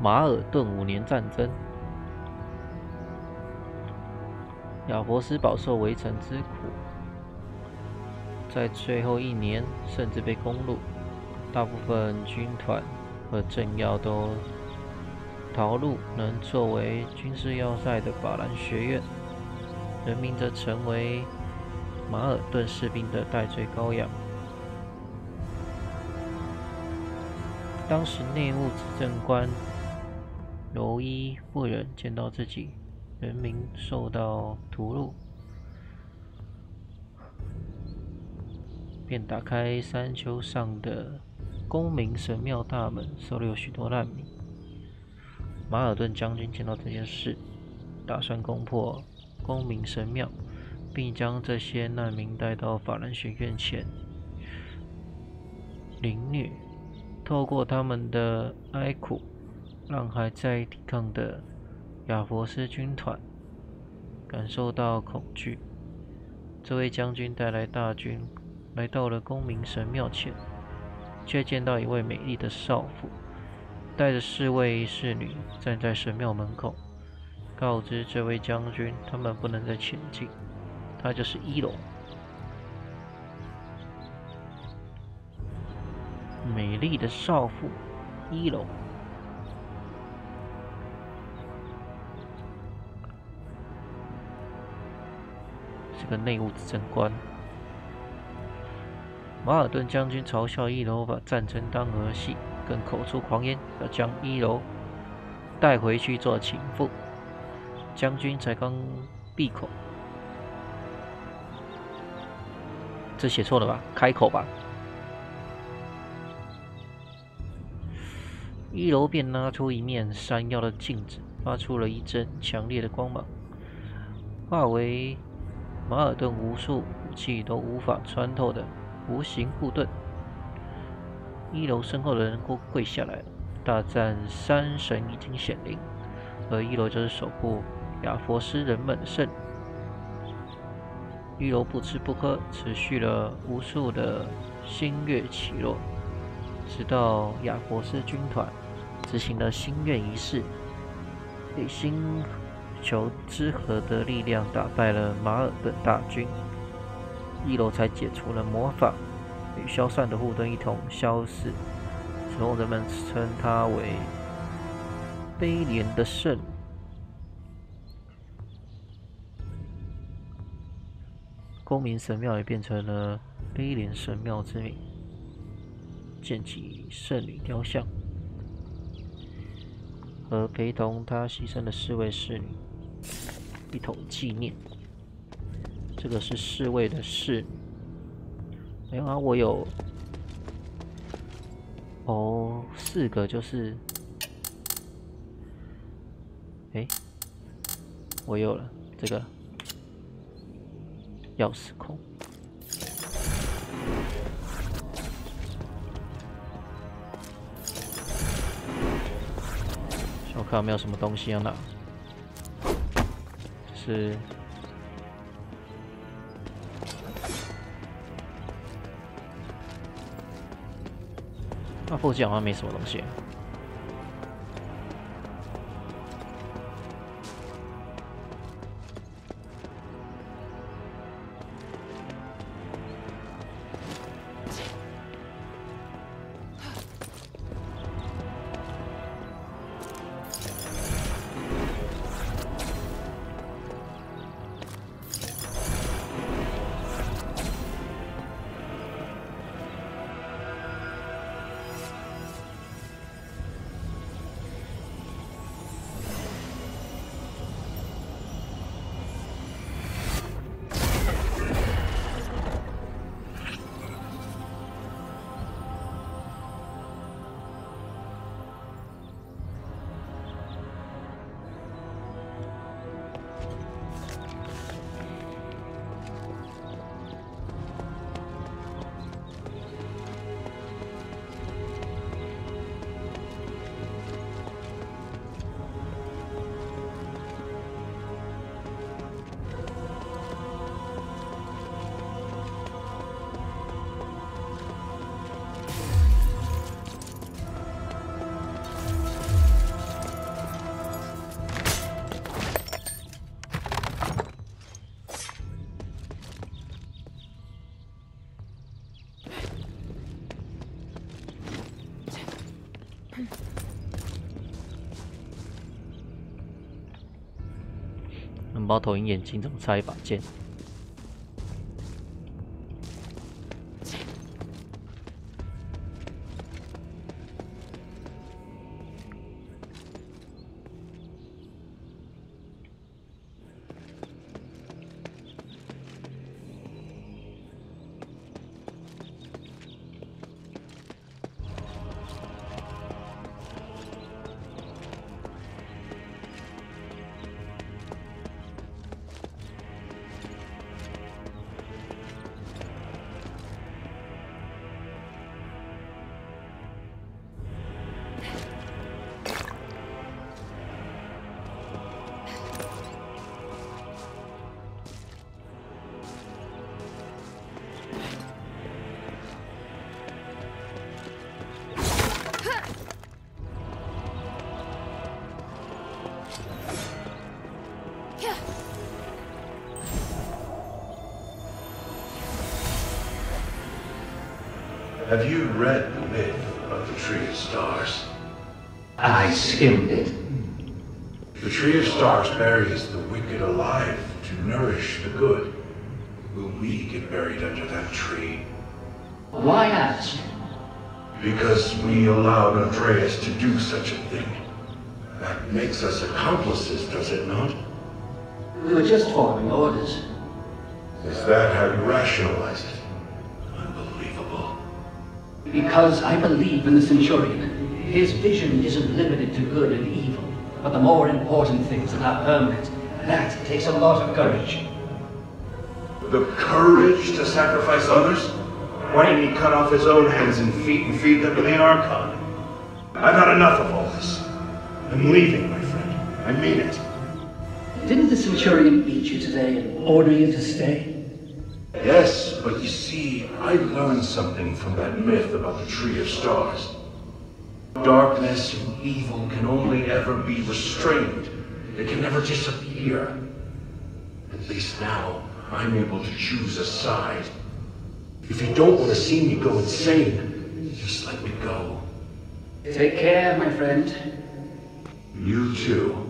A: 马尔顿5年战争，亚伯斯饱受围城之苦，在最后1年甚至被攻入，大部分军团和政要都逃入能作为军事要塞的法兰学院，人民则成为马尔顿士兵的代罪羔羊。当时内务执政官柔伊不忍见到自己人民受到屠戮，便打开山丘上的公民神庙大门，收留许多难民。马尔顿将军见到这件事，打算攻破公民神庙，并将这些难民带到法兰学院前凌虐，透过他们的哀苦，让还在抵抗的亚佛斯军团感受到恐惧。这位将军带来大军来到了公民神庙前，却见到一位美丽的少妇带着侍卫侍女站在神庙门口，告知这位将军他们不能再前进。他就是一楼。美丽的少妇一楼。是个内务执政官。马尔顿将军嘲笑一楼把战争当儿戏，更口出狂言，要将一楼带回去做情妇。将军才刚闭口，这写错了吧？开口吧。一楼便拿出一面闪耀的镜子，发出了一阵强烈的光芒，化为马尔顿无数武器都无法穿透的无形护盾。一楼身后的人都跪下来了，大赞山神已经显灵，而一楼就是守护亚佛斯人们的圣女。一楼不吃不喝，持续了无数的星月起落，直到亚佛斯军团执行了心愿仪式，以星球之河的力量打败了马尔顿大军，一楼才解除了魔法，与消散的护盾一同消逝。此后人们称他为悲怜的圣女。公民神庙也变成了悲怜神庙之名，建起圣女雕像，和陪同她牺牲的4位侍女一同纪念。这个是4位的侍女。没有啊，我有4个就是，我有了这个钥匙孔。我看有没有什么东西要拿，就是那附近好像没什么东西。猫头鹰眼睛怎么插一把剑？
E: Have you read the myth of the Tree of Stars?
H: I skimmed it.
E: The Tree of Stars buries the wicked alive to nourish the good. Will we get buried under that tree?
H: Why ask?
E: Because we allowed Andreas to do such a thing. That makes us accomplices, does it not?
H: We were just following orders.
E: Is that how you rationalize it? Unbelievable.
H: Because I believe in the Centurion. His vision isn't limited to good and evil, but the more important things that are permanent. That takes a lot of courage.
E: The courage to sacrifice others? Why didn't he cut off his own hands and feed them to the Archon? I've had enough of all this. I'm leaving, my friend. I mean it.
H: Didn't the Centurion beat you today and order you to stay?
E: Yes, but you see, I learned something from that myth about the Tree of Stars. Darkness and evil can only ever be restrained. It can never disappear. At least now, I'm able to choose a side. If you don't want to see me go insane, just let me go.
H: Take care, my friend.
E: You too.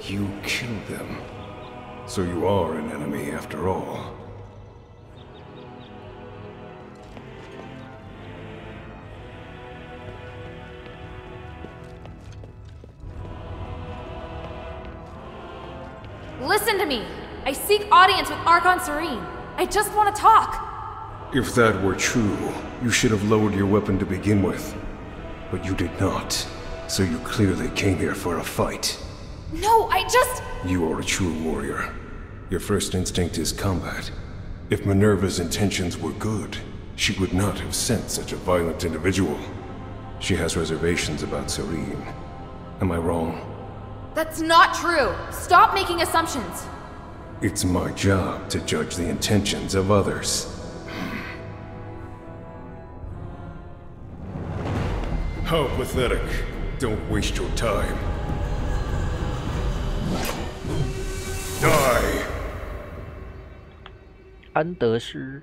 M: You killed them. So you are an enemy after all.
B: Listen to me! I seek audience with Archon Serene. I just want to talk!
M: If that were true, you should have lowered your weapon to begin with. But you did not. So you clearly came here for a fight.
B: No, I just...
M: You are a true warrior. Your first instinct is combat. If Minerva's intentions were good, she would not have sent such a violent individual. She has reservations about Serene. Am I wrong?
B: That's not true! Stop making assumptions!
M: It's my job to judge the intentions of others. How pathetic. Don't waste your time. Die!
A: 安德斯。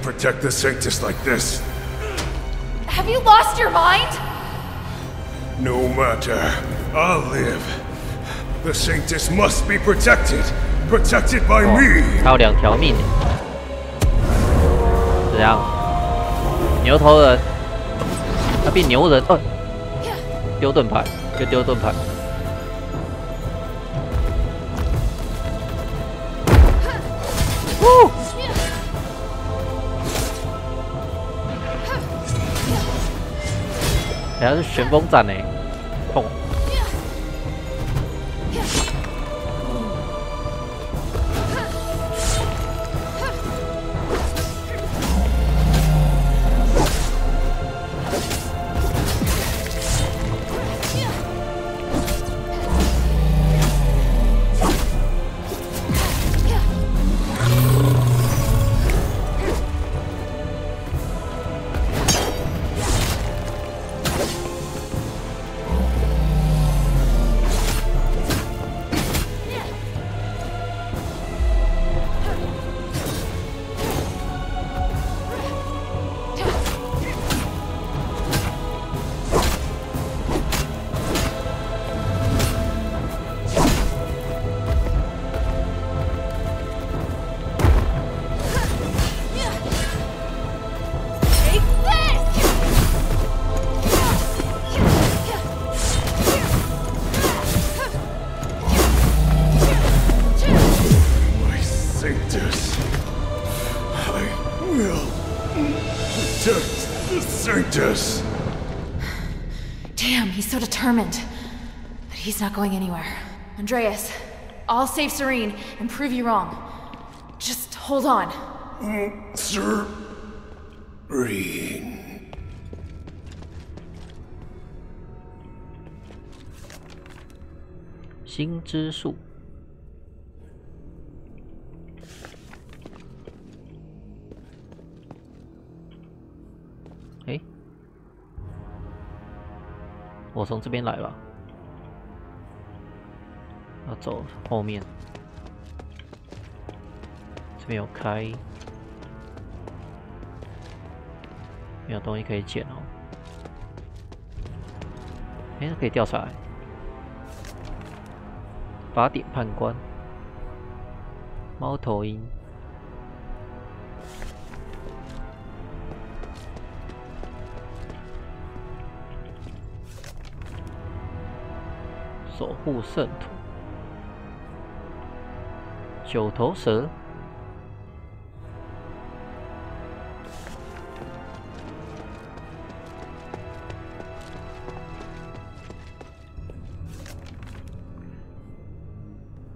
M: Protect the Sanctus like this.
B: Have you lost your mind?
M: No matter. I'll live. The Sanctus must be protected. Protected by me.
A: 还有2条命。怎样？牛头人，他变牛人。丢盾牌，又丢盾牌。好像是旋风斩诶，痛！
E: us.
B: Damn, he's so determined. But he's not going anywhere. Andreas, I'll save Serene and prove you wrong. Just hold on.
E: Serene.
A: 心之树。哎，我从这边来吧，要走后面，这边有开，没有东西可以捡哦。哎，可以掉下来。 法典判官，猫头鹰，守护圣土，九头蛇，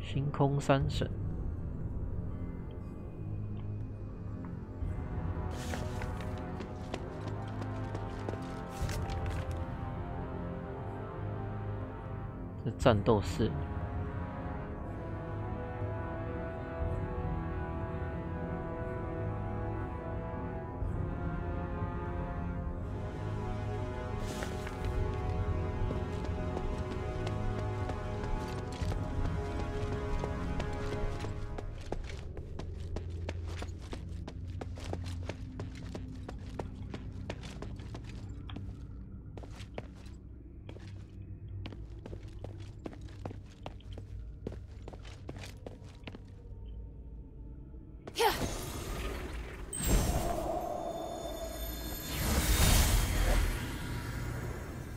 A: 星空三神，这战斗室。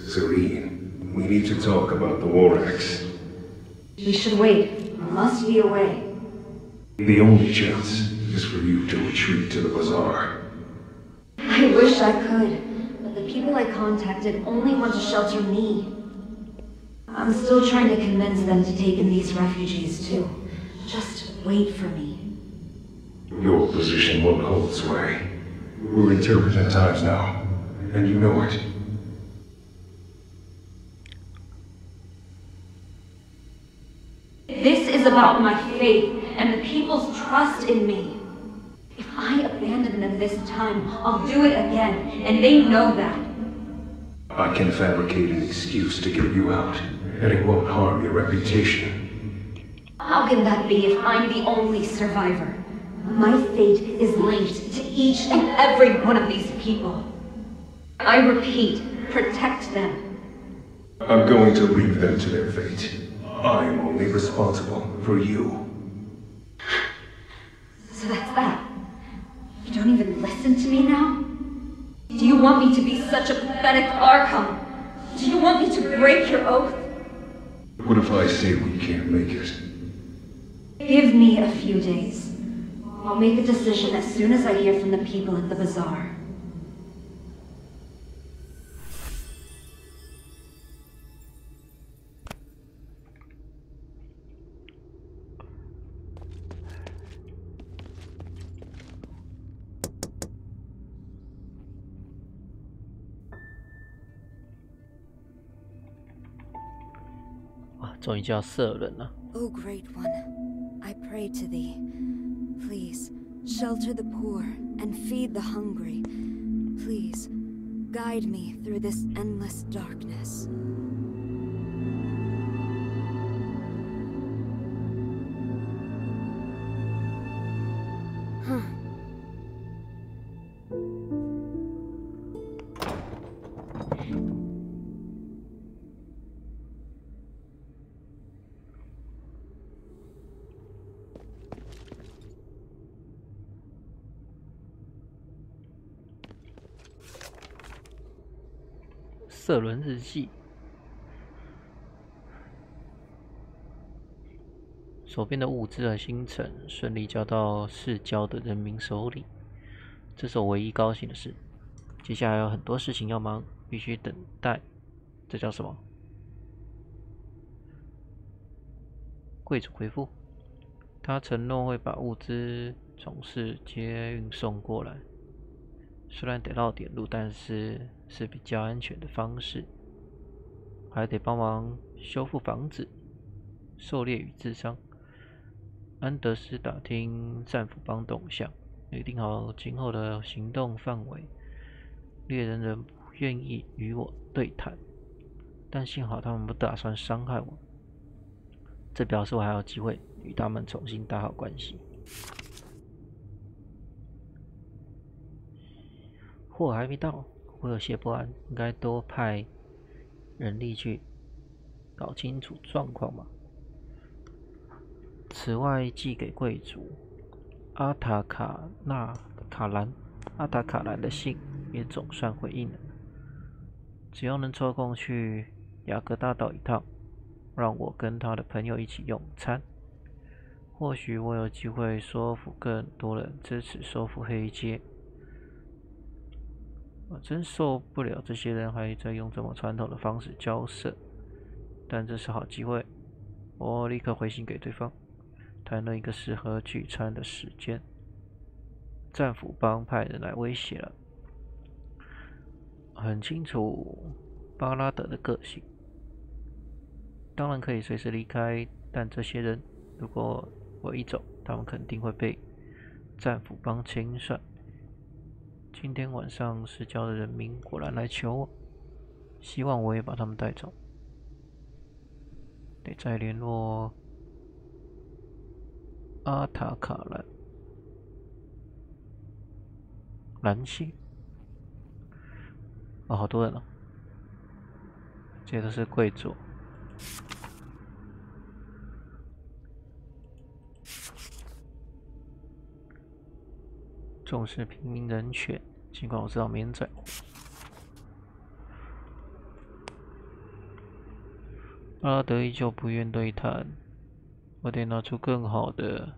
M: Serene, we need to talk about the Warax.
N: We should wait. There must be a way.
M: The only chance is for you to retreat to the bazaar.
N: I wish I could, but the people I contacted only want to shelter me. I'm still trying to convince them to take in these refugees too. Just wait for me.
M: Your position won't hold sway. We're in turbulent times now, and you know it.
N: This is about my faith and the people's trust in me. If I abandon them this time, I'll do it again, and they know that.
M: I can fabricate an excuse to get you out, and it won't harm your reputation.
N: How can that be if I'm the only survivor? My fate is linked to each and every one of these people. I repeat, protect them.
M: I'm going to leave them to their fate. I'm only responsible for you.
N: So that's that. You don't even listen to me now? Do you want me to be such a pathetic Archon? Do you want me to break your oath?
M: What if I say we can't make it?
N: Give me a few days. I'll make a decision as soon as I hear from the people at the bazaar.
A: 终于就要射人了。
O: O Great One, I pray to thee. Please, shelter the poor and feed the hungry. Please, guide me through this endless darkness. Huh.
A: 色轮日记，手边的物资和星辰顺利交到市郊的人民手里，这是我唯一高兴的事。接下来有很多事情要忙，必须等待。这叫什么？贵族回复，他承诺会把物资从世界运送过来。虽然得绕点路，但是比较安全的方式。还得帮忙修复房子，狩猎与治伤。安德斯打听战俘帮动向，拟定好今后的行动范围。猎人仍不愿意与我对谈，但幸好他们不打算伤害我，这表示我还有机会与他们重新打好关系。货还没到，我有些不安，应该多派人力去搞清楚状况嘛。此外，寄给贵族阿塔卡兰的信也总算回应了。只要能抽空去雅各大岛一趟，让我跟他的朋友一起用餐，或许我有机会说服更多人支持收复黑街。我真受不了这些人还在用这么传统的方式交涉，但这是好机会，我立刻回信给对方，谈了一个适合聚餐的时间。战俘帮派人来威胁了，很清楚巴拉德的个性，当然可以随时离开，但这些人如果我一走，他们肯定会被战俘帮清算。今天晚上市郊的人民果然来求我，希望我也把他们带走。得再联络阿塔卡兰西。哦，好多人哦，这些都是贵族。重视平民人权，尽管我知道没人在乎。阿拉德依旧不愿对谈，我得拿出更好的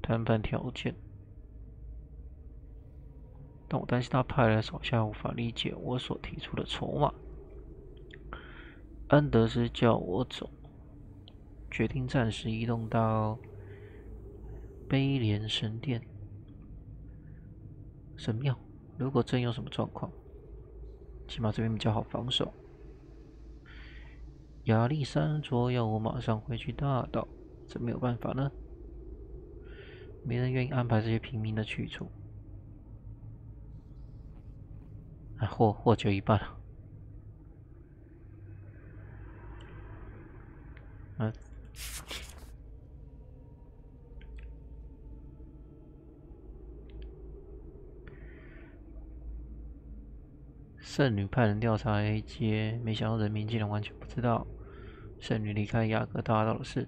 A: 谈判条件。但我担心他派来的手下无法理解我所提出的筹码。安德斯叫我走，决定暂时移动到悲怜神殿。神庙，如果真有什么状况，起码这边比较好防守。亚历山卓要我马上回去大岛，这没有办法呢。没人愿意安排这些平民的去处。货就一半了。圣女派人调查黑街，没想到人民竟然完全不知道圣女离开雅各大岛的事。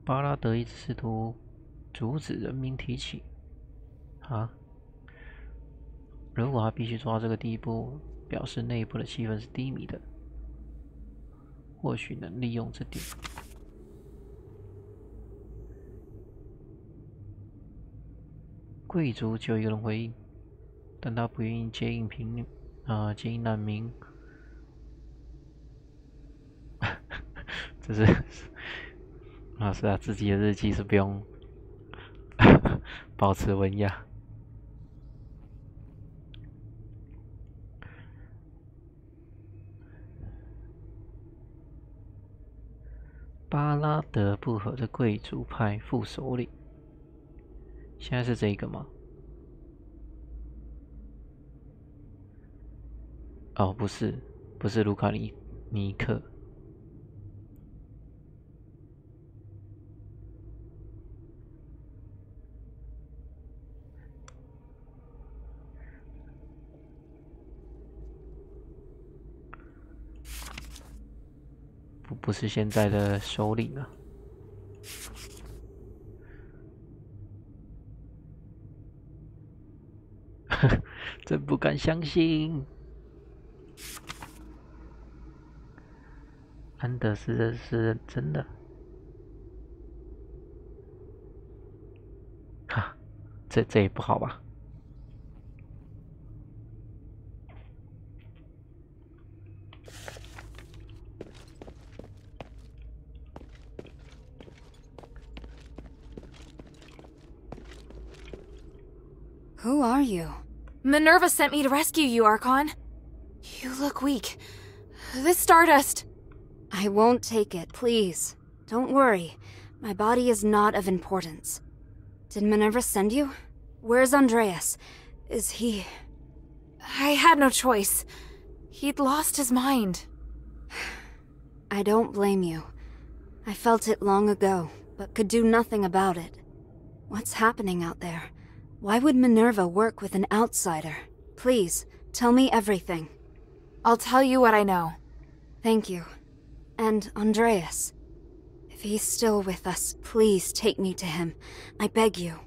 A: 巴拉德一直试图阻止人民提起。如果他必须做到这个地步，表示内部的气氛是低迷的，或许能利用这点。贵族只有一个人回应，但他不愿意接应接应难民。这是是啊，自己的日记是不用保持文雅。巴拉德不和的贵族派副首领，现在是这个吗？哦，不是卢卡尼克。不是现在的首领啊！真不敢相信，安德斯是认真的。这也不好吧？
O: Who are you?
B: Minerva sent me to rescue you, Archon. You look weak. This stardust...
O: I won't take it, please. Don't worry. My body is not of importance. Did Minerva send you? Where's Andreas? Is he...
B: I had no choice. He'd lost his mind.
O: I don't blame you. I felt it long ago, but could do nothing about it. What's happening out there? Why would Minerva work with an outsider? Please, tell me everything.
B: I'll tell you what I know.
O: Thank you. And Andreas. If he's still with us, please take me to him. I beg you.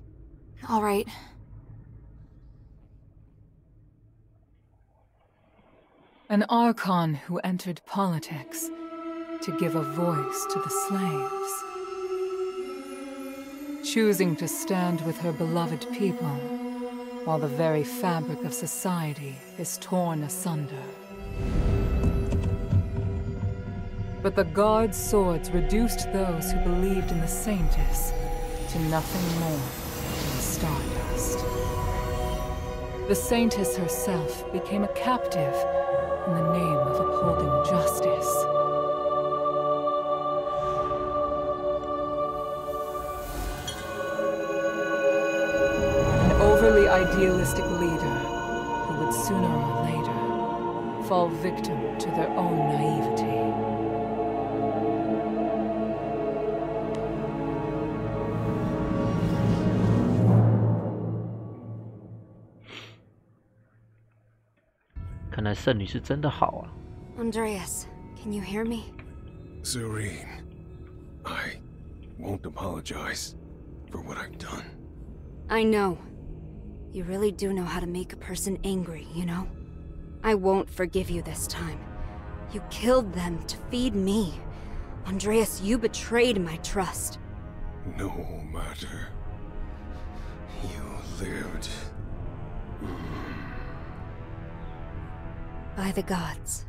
B: All right.
J: An Archon who entered politics to give a voice to the slaves. Choosing to stand with her beloved people, while the very fabric of society is torn asunder. But the Guard's swords reduced those who believed in the Saintess to nothing more than stardust. The Saintess herself became a captive in the name of upholding justice. An overly idealistic leader who would sooner or later fall victim to their own naivety.
O: Andreas, can you hear me?
M: Serene, I won't apologize for what I've done.
O: I know. You really do know how to make a person angry, you know? I won't forgive you this time. You killed them to feed me. Andreas, you betrayed my trust.
M: No matter. You lived.
O: By the gods.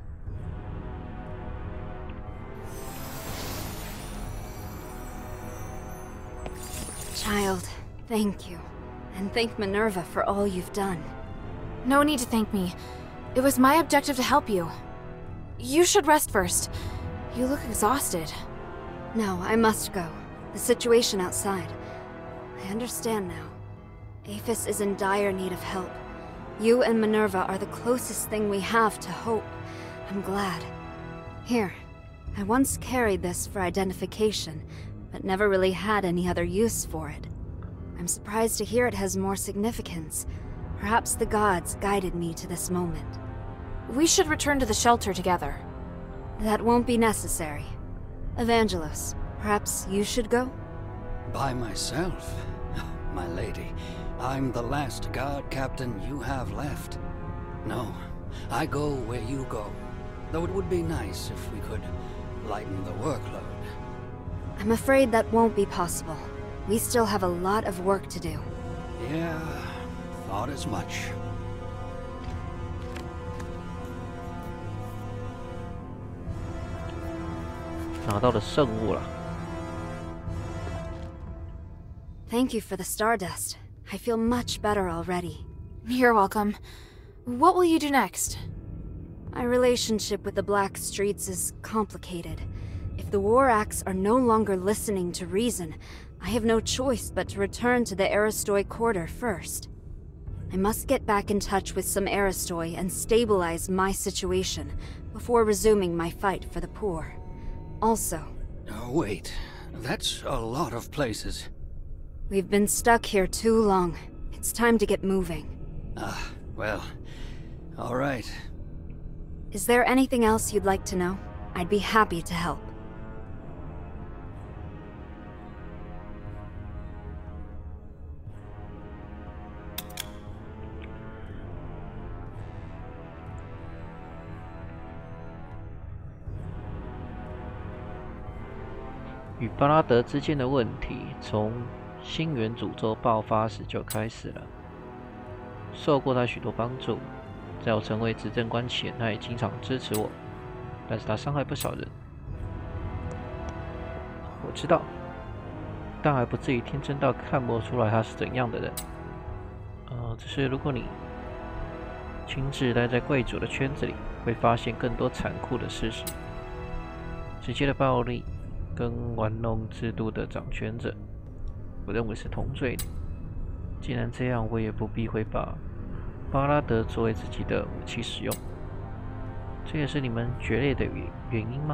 O: Child, thank you. And thank Minerva for all you've done.
B: No need to thank me. It was my objective to help you. You should rest first. You look exhausted.
O: No, I must go. The situation outside. I understand now. Aphis is in dire need of help. You and Minerva are the closest thing we have to hope. I'm glad. Here, I once carried this for identification, but never really had any other use for it. I'm surprised to hear it has more significance. Perhaps the gods guided me to this moment.
B: We should return to the shelter together.
O: That won't be necessary. Evangelos, perhaps you should go?
H: By myself? My lady, I'm the last guard captain you have left. No, I go where you go. Though it would be nice if we could lighten the workload.
O: I'm afraid that won't be possible. We still have a lot of work to do.
H: Yeah, thought as much.
O: Thank you for the stardust. I feel much better already.
B: You're welcome. What will you do next?
O: My relationship with the Black Streets is complicated. If the War Acts are no longer listening to reason, I have no choice but to return to the Aristoi Quarter first. I must get back in touch with some Aristoi and stabilize my situation before resuming my fight for the poor. Also...
H: Oh, wait. That's a lot of places.
O: We've been stuck here too long. It's time to get moving.
H: Well, all right.
O: Is there anything else you'd like to know? I'd be happy to help.
A: 与巴拉德之间的问题从星源诅咒爆发时就开始了。受过他许多帮助，在我成为执政官前，他也经常支持我，但是他伤害不少人。我知道，但还不至于天真到看不出来他是怎样的人。只是如果你亲自待在贵族的圈子里，会发现更多残酷的事实。直接的暴力跟玩弄制度的掌权者，我认为是同罪的。既然这样，我也不避讳把巴拉德作为自己的武器使用。这也是你们决裂的原因吗？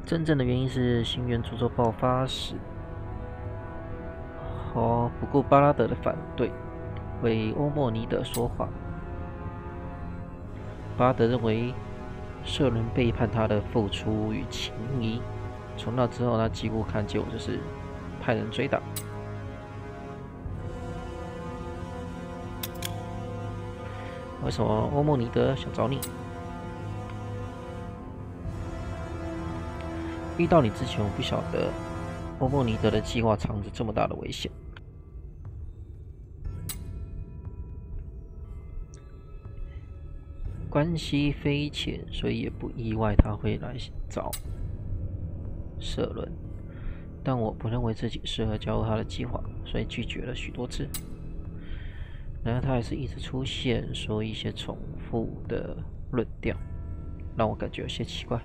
A: 真正的原因是星源诅咒爆发时，不顾巴拉德的反对，为欧莫尼德说话。巴拉德认为舍伦背叛他的付出与情谊，从那之后，他几乎看见我就是派人追打。为什么欧莫尼德想找你？遇到你之前，我不晓得欧莫尼德的计划藏着这么大的危险。关系匪浅，所以也不意外他会来找舍伦。但我不认为自己适合加入他的计划，所以拒绝了许多次。然而他还是一直出现，说一些重复的论调，让我感觉有些奇怪。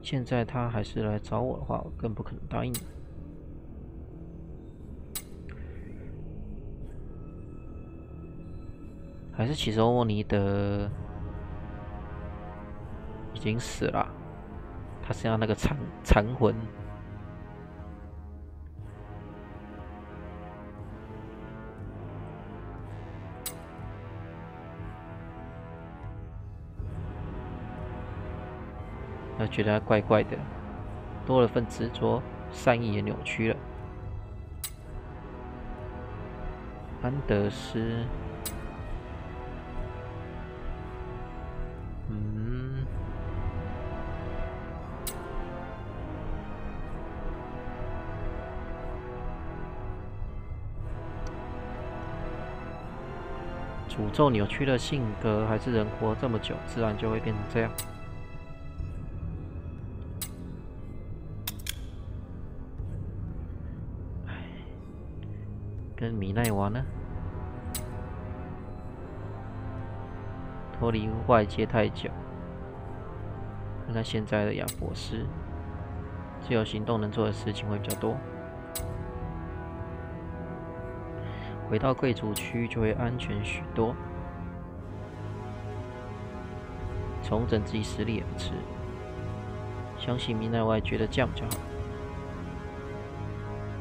A: 现在他还是来找我的话，我更不可能答应。还是其实欧莫尼德已经死了，他身上那个残魂。他觉得他怪怪的，多了份执着，善意也扭曲了。安德斯，诅咒扭曲的性格，还是人活这么久，自然就会变成这样。跟米奈娃呢？脱离外界太久，看看现在的亚博士，自由行动能做的事情会比较多。回到贵族区就会安全许多。重整自己实力也不迟。相信米奈娃觉得这样比较好。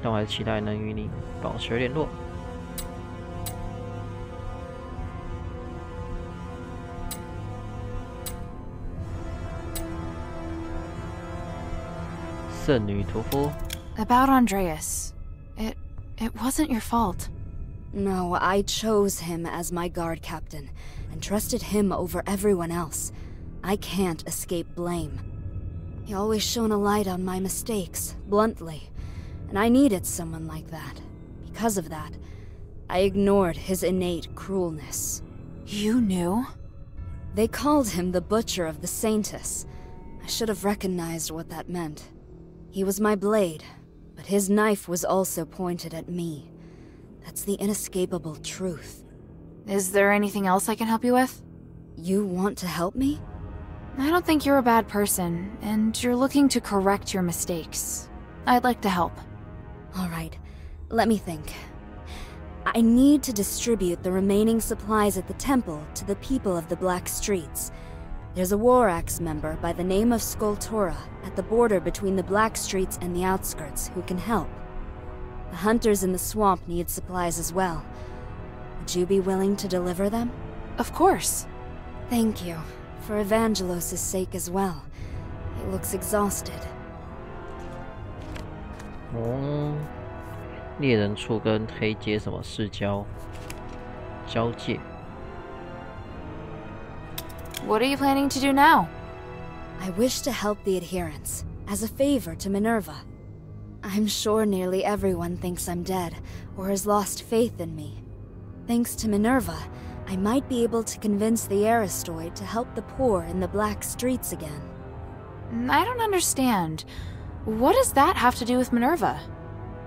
A: 但我还是期待能与你保持联络。圣女屠夫。
B: About Andreas. It wasn't your fault.
O: No, I chose him as my guard captain, and trusted him over everyone else. I can't escape blame. He always shone a light on my mistakes, bluntly, and I needed someone like that. Because of that, I ignored his innate cruelness.
B: You knew?
O: They called him the Butcher of the Saintess. I should have recognized what that meant. He was my blade, but his knife was also pointed at me. That's the inescapable truth.
B: Is there anything else I can help you with?
O: You want to help me?
B: I don't think you're a bad person, and you're looking to correct your mistakes. I'd like to help.
O: All right, let me think. I need to distribute the remaining supplies at the temple to the people of the Black Streets. There's a War Axe member by the name of Skultora at the border between the Black Streets and the outskirts who can help. The hunters in the swamp need supplies as well. Would you be willing to deliver them?
B: Of course.
O: Thank you. For Evangelos' sake as well. He looks exhausted.
A: 猎人处跟黑街什么市交界。
B: What are you planning to do now?
O: I wish to help the adherents, as a favor to Minerva. I'm sure nearly everyone thinks I'm dead, or has lost faith in me. Thanks to Minerva, I might be able to convince the Aristoid to help the poor in the Black Streets again.
B: I don't understand. What does that have to do with Minerva?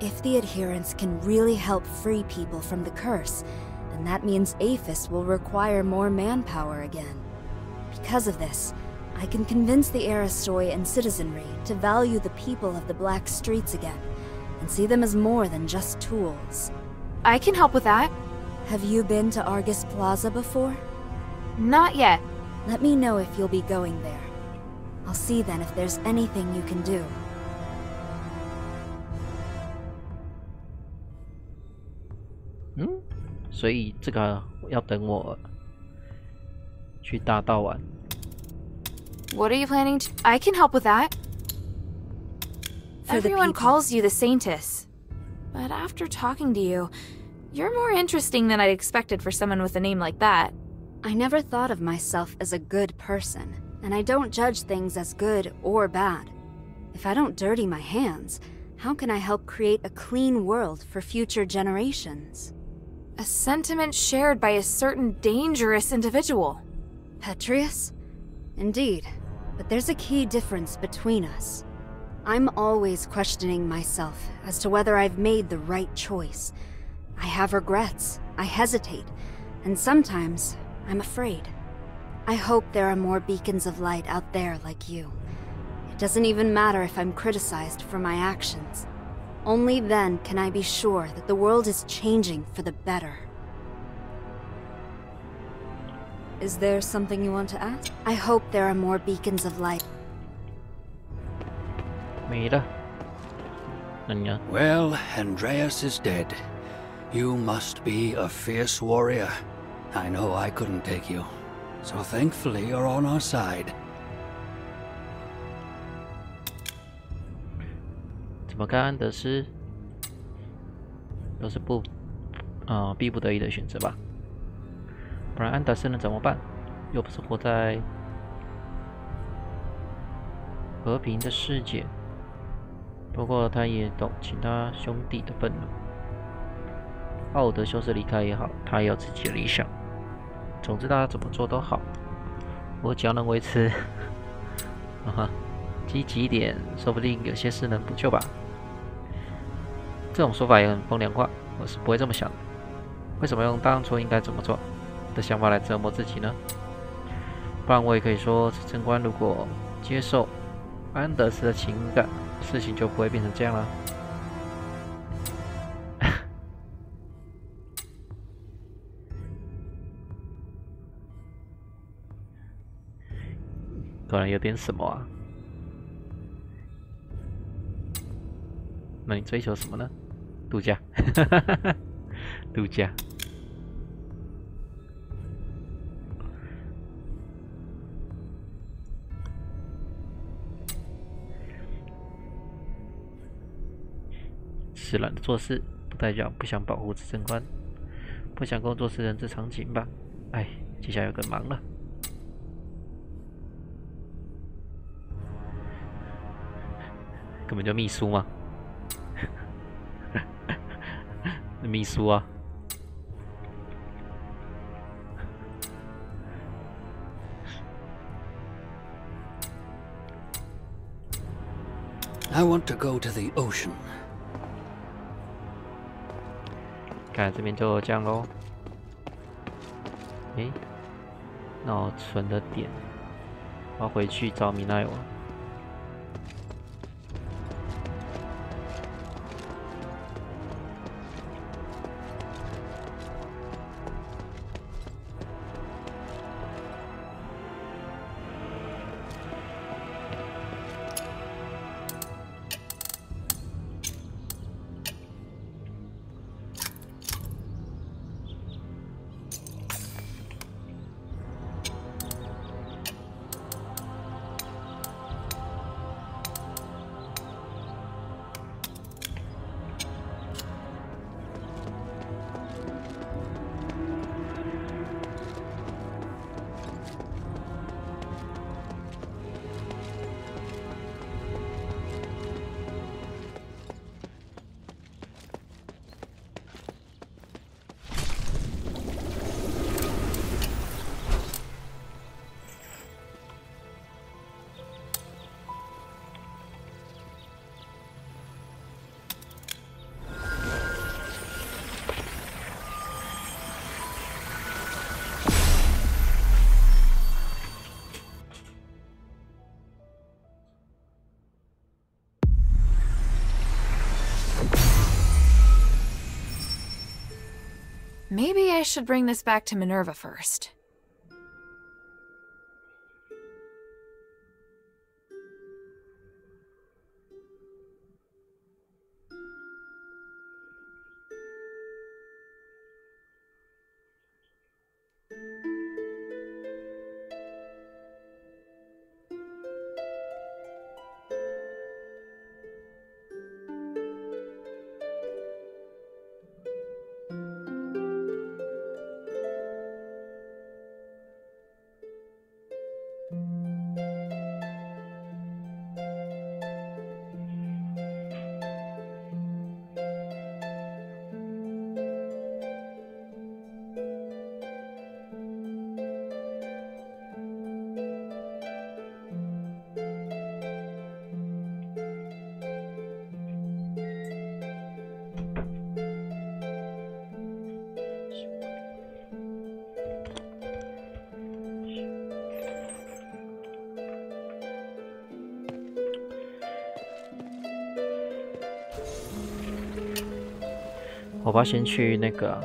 O: If the adherents can really help free people from the curse, then that means Aphis will require more manpower again. Because of this, I can convince the Aristoi and citizenry to value the people of the Black Streets again, and see them as more than just tools.
B: I can help with that.
O: Have you been to Argus Plaza before?
B: Not yet.
O: Let me know if you'll be going there. I'll see then if there's anything you can do.
A: 所以这个要等我去大道玩。
B: What are you planning to? I can help with that. Everyone calls you the Saintess, but after talking to you, you're more interesting than I'd expected for someone with a name like that.
O: I never thought of myself as a good person, and I don't judge things as good or bad. If I don't dirty my hands, how can I help create a clean world for future generations?
B: A sentiment shared by a certain dangerous individual.
O: Petrius? Indeed, but there's a key difference between us. I'm always questioning myself as to whether I've made the right choice. I have regrets, I hesitate, and sometimes I'm afraid. I hope there are more beacons of light out there like you. It doesn't even matter if I'm criticized for my actions. Only then can I be sure that the world is changing for the better. Is there something you want to ask? I hope there are more beacons of light.
A: 没了。那你呢？
H: Well, Andreas is dead. You must be a fierce warrior. I know I couldn't take you, so thankfully you're on our side.
A: 怎么看安德斯？都是逼不得已的选择吧。不然安德斯能怎么办？又不是活在和平的世界。不过他也懂其他兄弟的愤怒。奥德修斯离开也好，他也有自己的理想。总之，大家怎么做都好。我只要能维持，积极一点，说不定有些事能补救吧。这种说法也很风凉话，我是不会这么想的。为什么用当初应该怎么做的想法来折磨自己呢？不然我也可以说，执政官如果接受安德斯的情感，事情就不会变成这样了。果然有点什么啊？那你追求什么呢？度假，度假。是懒得做事，不代表不想保护执政官，不想工作是人之常情吧？哎，接下来有个忙了。根本就秘书嘛，秘书啊。
H: I want to go to the ocean.
A: 看这边就这样咯。诶，那我存的点，我要回去找米奈瓦。
B: Maybe I should bring this back to Minerva first.
A: 我爸先去那个、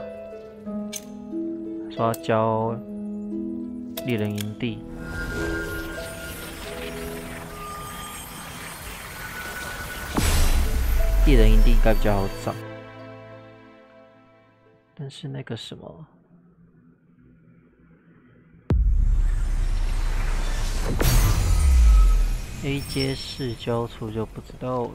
A: 说要教猎人营地。猎人营地应该比较好找，但是那个什么，A 阶市郊处就不知道了。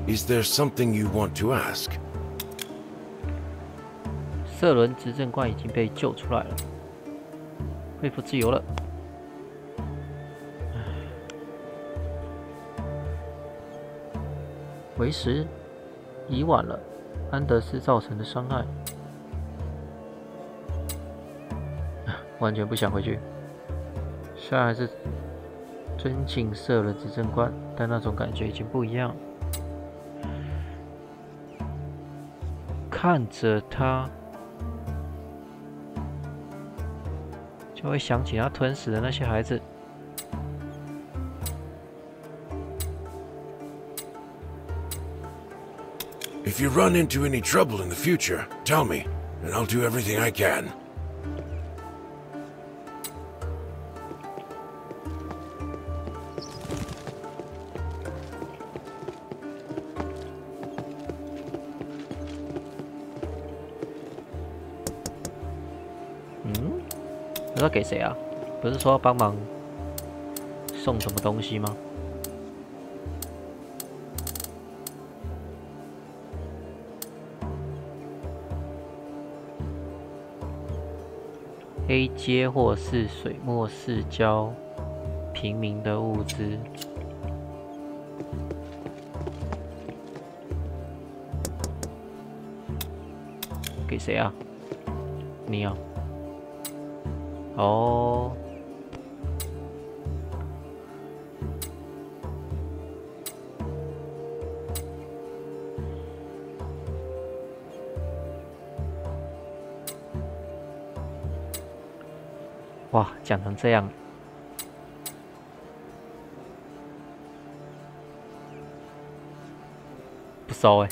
E: Is there something you want to ask?
A: 色轮执政官已经被救出来了，恢复自由了。为时已晚了，安德斯造成的伤害，完全不想回去。虽然还是尊敬色轮执政官，但那种感觉已经不一样。看着他，就会想起他吞噬的那些孩子。
E: If you run into any trouble in the future, tell me, and I'll do everything I can.
A: Hmm? 要给谁啊？不是说要帮忙送什么东西吗？黑街或是水没市郊平民的物资。给谁啊？你啊？哦。哇，讲成这样，不熟哎，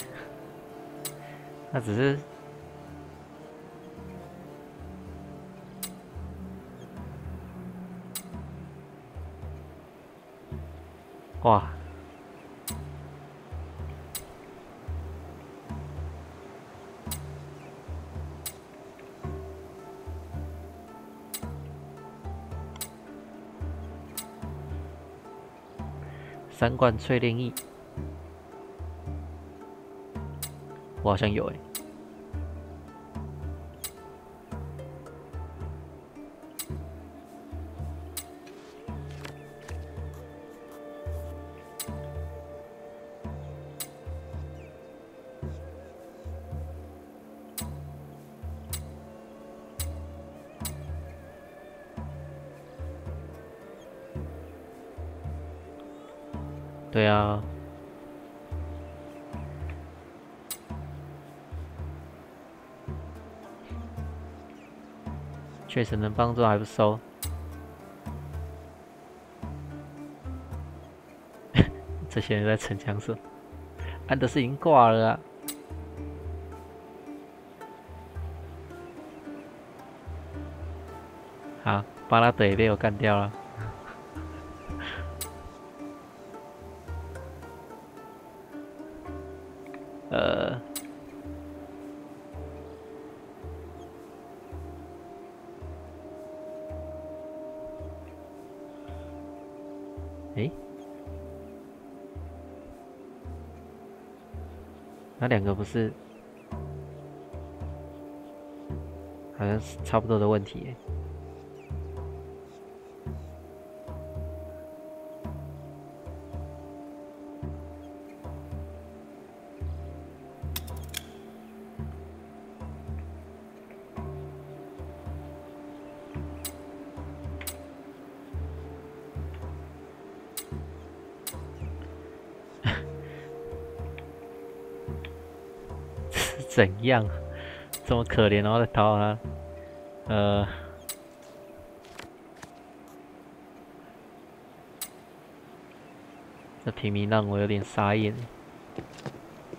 A: 那只是哇。3罐淬炼液，我好像有欸。对啊。确实能帮助还不收。这些人在逞强说，安德斯已经挂了啊。好，巴拉德也被我干掉了。诶，那两个不是好像是差不多的问题耶。怎样？这么可怜，然后再掏他？这平民让我有点傻眼，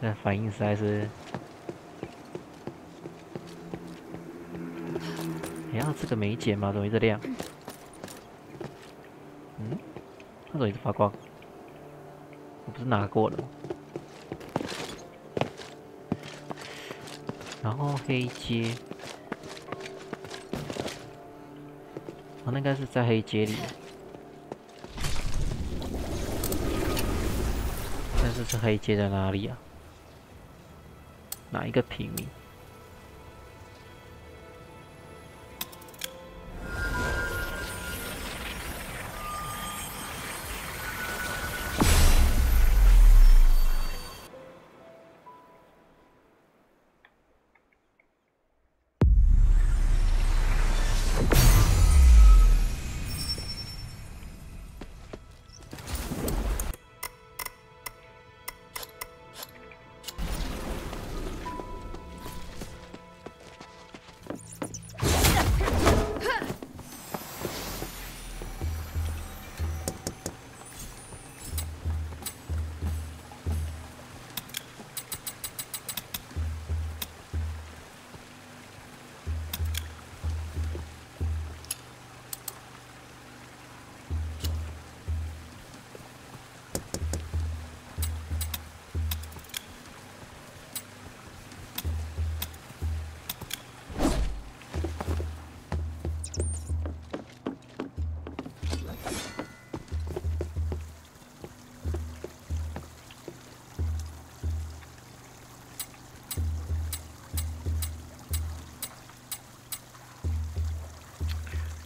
A: 那反应实在是……哎呀，这个没剪吗？怎么一直亮？嗯，它怎么一直发光？我不是拿过了吗？然后黑阶，那应该是在黑阶里，但是黑阶在哪里啊？哪一个平民？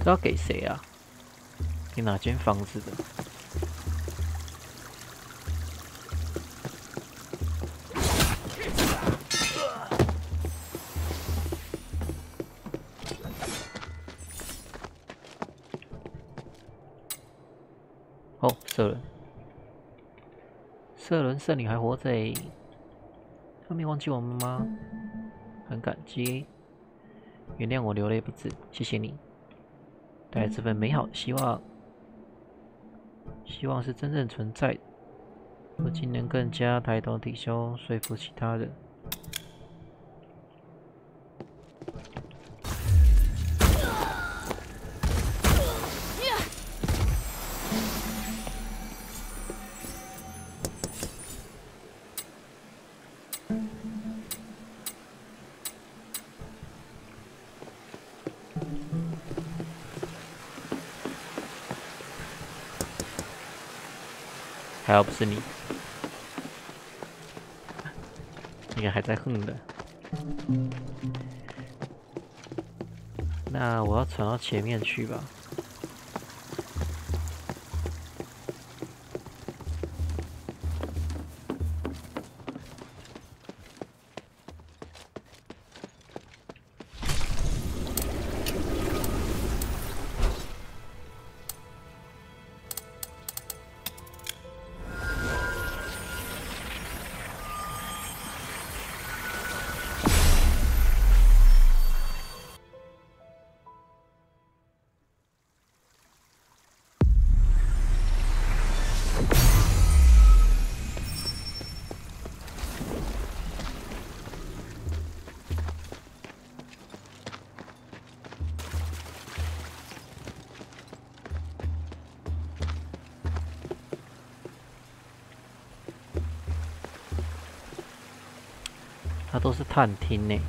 A: 这要给谁啊？给哪间房子的？哦，射人，射人圣女还活着诶，他没忘记我们吗？很感激，原谅我流泪不止，谢谢你。带来这份美好的希望，希望是真正存在的，如今能更加抬头挺胸，说服其他人。还好不是你，应该还在横的。那我要传到前面去吧。它都是探听呢。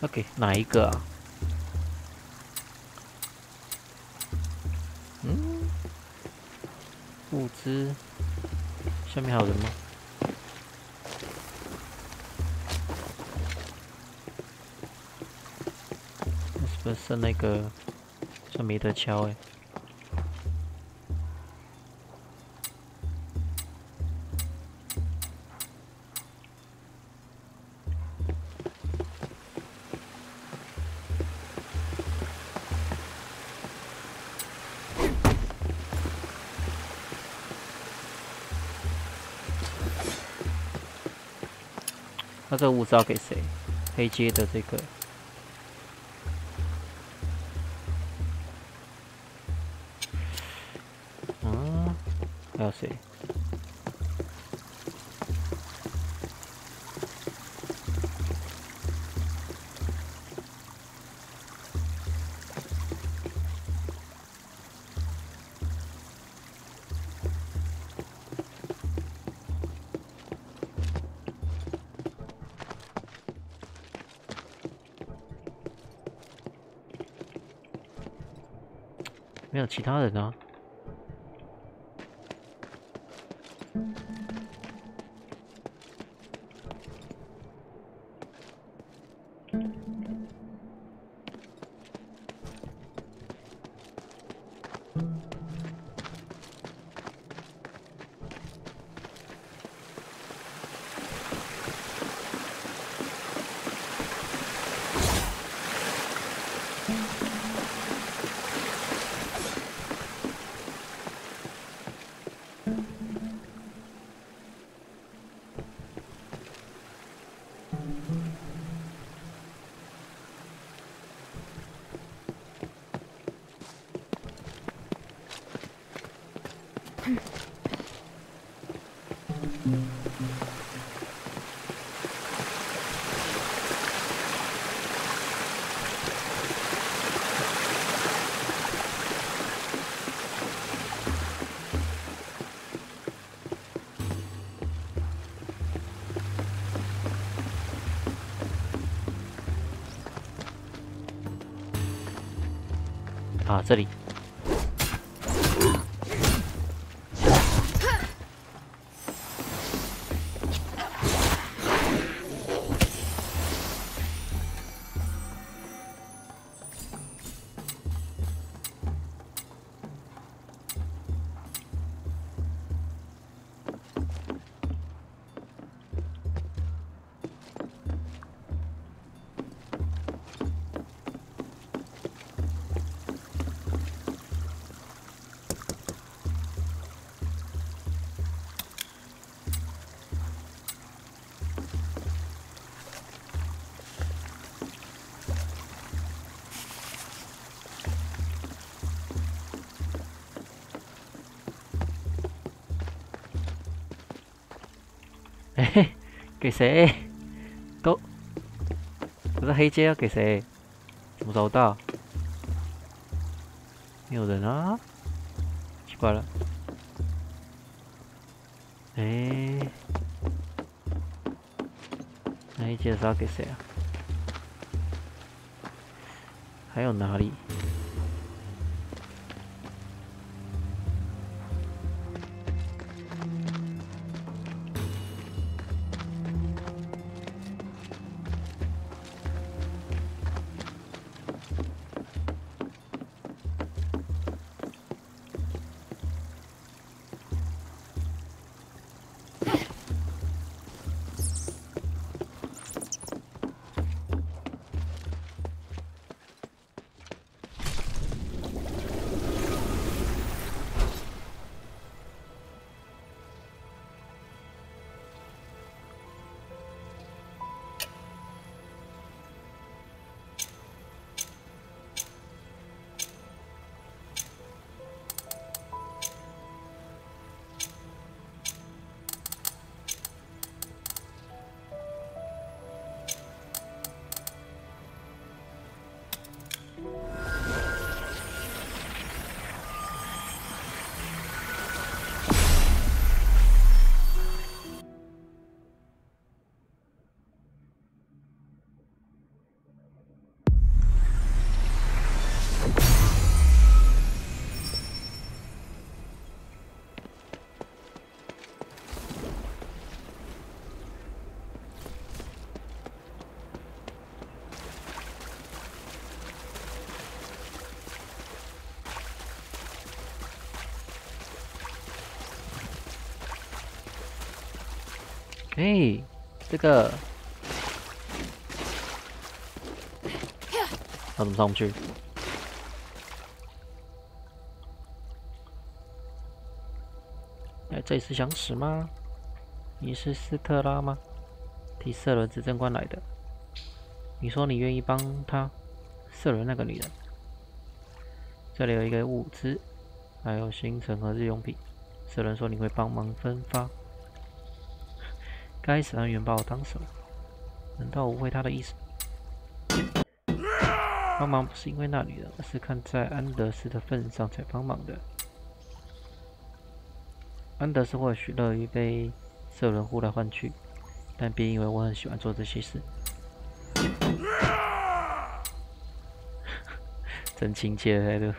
A: 要给哪一个啊？物资，下面还有人吗？是不是剩那个？好像没得敲哎。那这个物资要给谁？黑阶的这个，还有谁？没有其他人啊。啊，这里。嘿，给谁？都，可是黑阶要给谁？怎么找不到？没有人啊，奇怪了。那黑阶是要给谁啊？还有哪里？哎，这个，要怎么上去？哎，这里是想死吗？你是斯特拉吗？替瑟伦执政官来的。你说你愿意帮他？瑟伦那个女人。这里有一个物资，还有行程和日用品。瑟伦说你会帮忙分发。该死，安源把我当什么？难道误会他的意思？帮忙不是因为那女人，而是看在安德斯的份上才帮忙的。安德斯或许乐于被瑟伦呼来唤去，但别以为我很喜欢做这些事。真亲切的态度，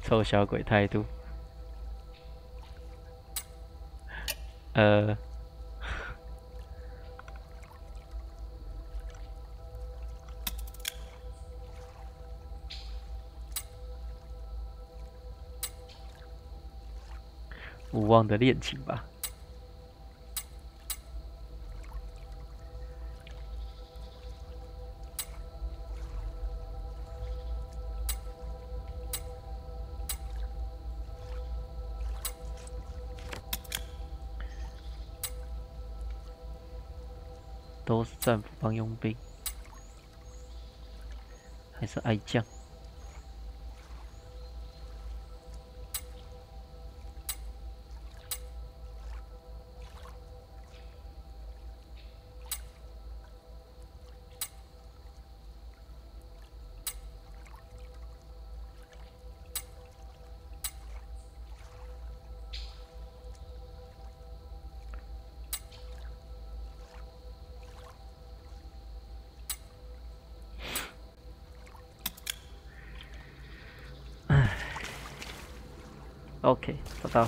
A: 臭小鬼态度。无望的恋情吧。都是战俘帮佣兵，还是爱将？OK， 找到。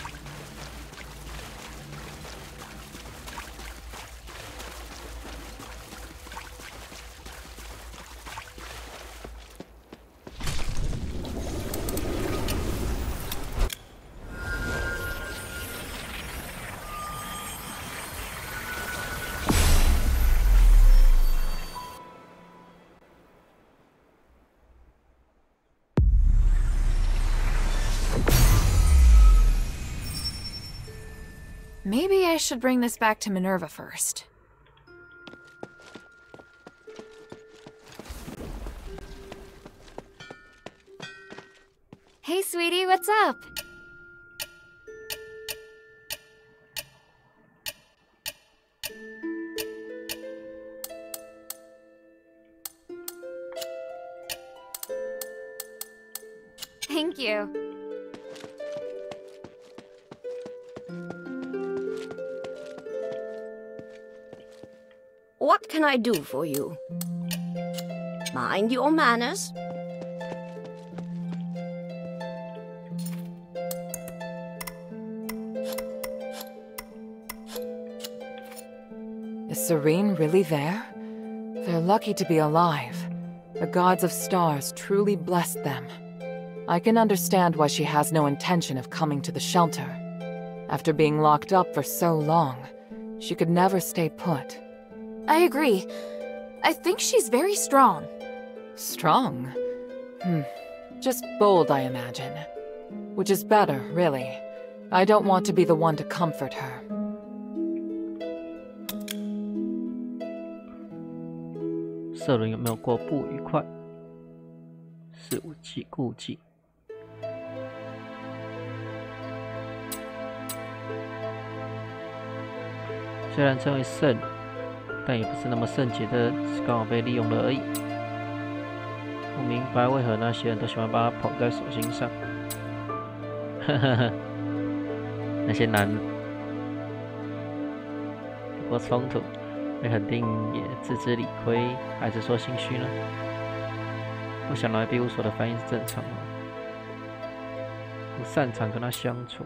B: Maybe I should bring this back to Minerva first.
O: Hey, sweetie, what's up? Thank you.
K: What can I do for you? Mind your manners.
J: Is Serene really there? They're lucky to be alive. The gods of stars truly blessed them. I can understand why she has no intention of coming to the shelter. After being locked up for so long, she could never stay put.
B: I agree. I think she's very strong.
J: Strong? Just bold, I imagine. Which is better, really. I don't want to be the one to comfort her.
A: 瑟伦有没有过不愉快？肆无顾忌。虽然称为圣女，但也不是那么圣洁的，只是刚好被利用了而已。不明白为何那些人都喜欢把她捧在手心上。呵呵呵，那些男人。不过冲突，被肯定也自知理亏，还是说心虚呢？不想来庇护所的反应是正常的，不擅长跟他相处。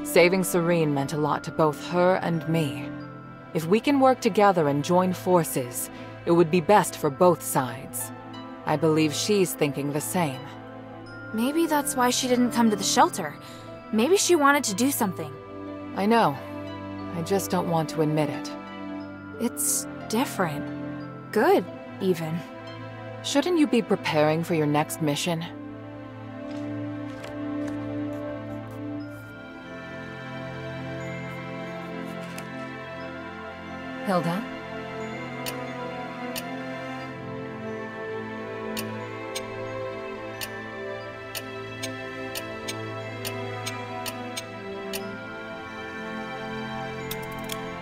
J: Saving Serene meant a lot to both her and me. If we can work together and join forces, It would be best for both sides. I believe she's thinking the same.
B: Maybe that's why she didn't come to the shelter. Maybe she wanted to do something.
J: I know. I just don't want to admit it.
B: It's different. Good, even.
J: Shouldn't you be preparing for your next mission? Hilda?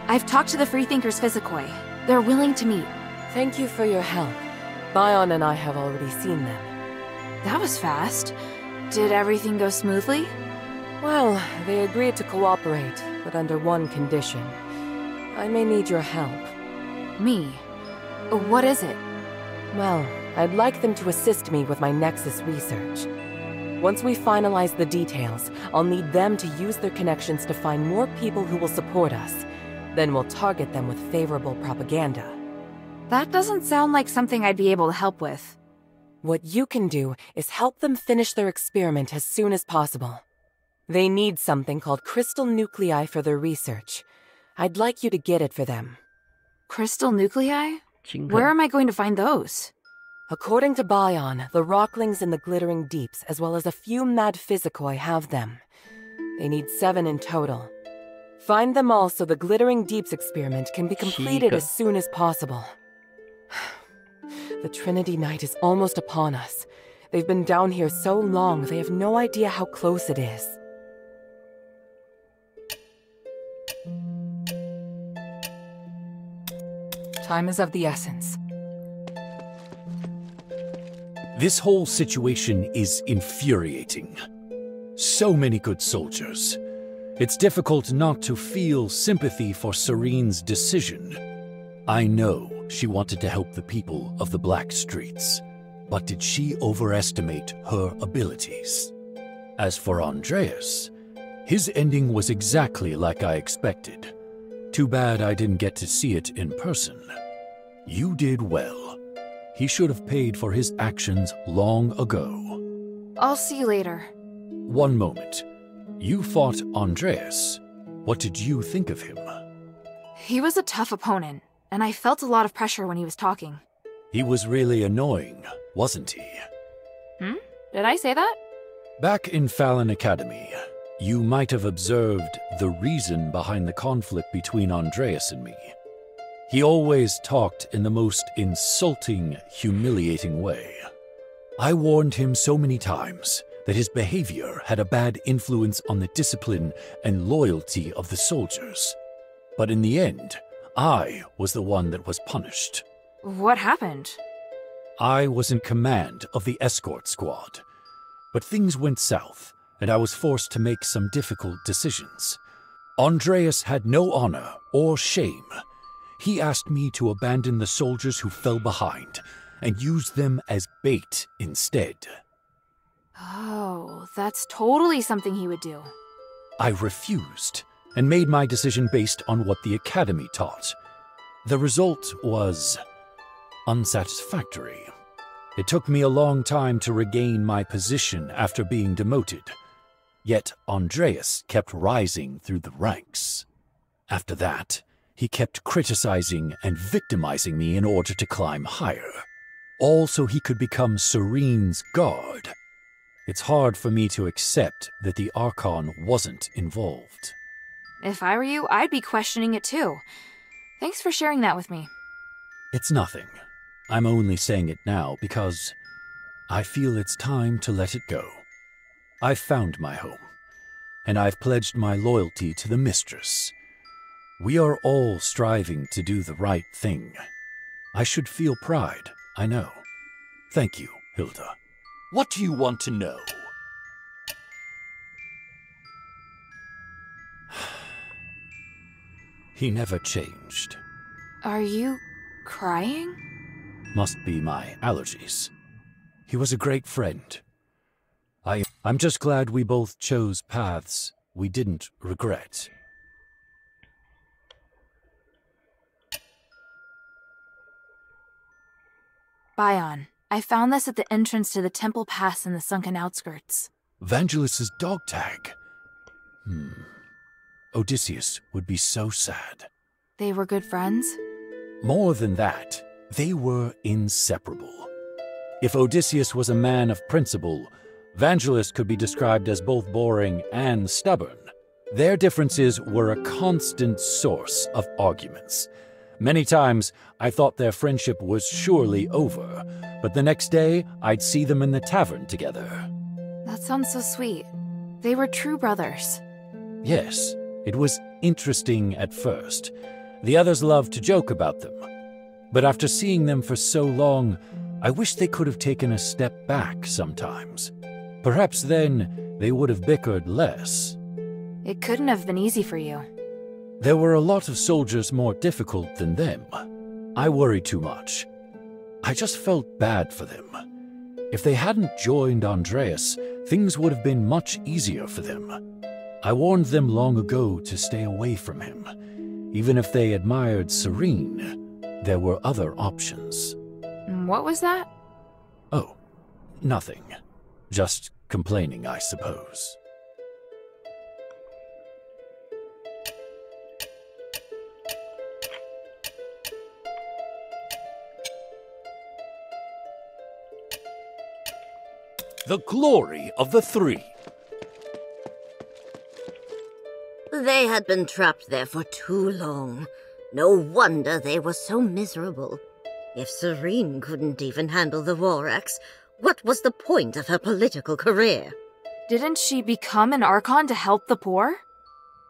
B: I've talked to the Freethinkers Physicoi. They're willing to meet.
J: Thank you for your help. Bion and I have already seen them.
B: That was fast. Did everything go smoothly?
J: Well, they agreed to cooperate, but under one condition. I may need your help.
B: Me? What is it?
J: Well, I'd like them to assist me with my Nexus research. Once we finalize the details, I'll need them to use their connections to find more people who will support us. Then we'll target them with favorable propaganda.
B: That doesn't sound like something I'd be able to help with.
J: What you can do is help them finish their experiment as soon as possible. They need something called crystal nuclei for their research. I'd like you to get it for them.
B: Crystal nuclei? Where am I going to find those?
J: According to Bion, the Rocklings in the Glittering Deeps, as well as a few mad Physicoi, have them. They need 7 in total. Find them all so the Glittering Deeps experiment can be completed as soon as possible. The Trinity Night is almost upon us. They've been down here so long, they have no idea how close it is. Time is of the essence.
F: This whole situation is infuriating. So many good soldiers. It's difficult not to feel sympathy for Serene's decision. I know she wanted to help the people of the Black Streets, but did she overestimate her abilities? As for Andreas, his ending was exactly like I expected. Too bad I didn't get to see it in person. You did well. He should have paid for his actions long ago.
B: I'll see you later.
F: One moment. You fought Andreas. What did you think of him?
B: He was a tough opponent, and I felt a lot of pressure when he was talking.
F: He was really annoying, wasn't he?
B: Did I say that?
F: Back in Fallon Academy, you might have observed the reason behind the conflict between Andreas and me. He always talked in the most insulting, humiliating way. I warned him so many times that his behavior had a bad influence on the discipline and loyalty of the soldiers. But in the end, I was the one that was punished.
B: What happened?
F: I was in command of the escort squad. But things went south, and I was forced to make some difficult decisions. Andreas had no honor or shame. He asked me to abandon the soldiers who fell behind and use them as bait instead.
B: Oh, that's totally something he would do.
F: I refused and made my decision based on what the Academy taught. The result was unsatisfactory. It took me a long time to regain my position after being demoted. Yet Andreas kept rising through the ranks. After that, he kept criticizing and victimizing me in order to climb higher. All so he could become Serene's guard. It's hard for me to accept that the Archon wasn't involved.
B: If I were you, I'd be questioning it too. Thanks for sharing that with me.
F: It's nothing. I'm only saying it now because I feel it's time to let it go. I've found my home, and I've pledged my loyalty to the Mistress. We are all striving to do the right thing. I should feel pride, I know. Thank you, Hilda. What do you want to know? He never changed.
B: Are you crying?
F: Must be my allergies. He was a great friend. I'm just glad we both chose paths we didn't regret.
B: Bion, I found this at the entrance to the temple pass in the sunken outskirts.
F: Vangelis's dog tag. Odysseus would be so sad.
B: They were good friends?
F: More than that, they were inseparable. If Odysseus was a man of principle, Vangelis could be described as both boring and stubborn. Their differences were a constant source of arguments. Many times, I thought their friendship was surely over, but the next day, I'd see them in the tavern together.
B: That sounds so sweet. They were true brothers.
F: Yes, it was interesting at first. The others loved to joke about them. But after seeing them for so long, I wish they could have taken a step back sometimes. Perhaps then, they would have bickered less.
B: It couldn't have been easy for you.
F: There were a lot of soldiers more difficult than them. I worried too much. I just felt bad for them. If they hadn't joined Andreas, things would have been much easier for them. I warned them long ago to stay away from him. Even if they admired Serene, there were other options.
B: What was that?
F: Oh, nothing. Just complaining, I suppose. The glory of the three.
K: They had been trapped there for too long. No wonder they were so miserable. If Serene couldn't even handle the war axe, what was the point of her political career?
B: Didn't she become an Archon to help the poor?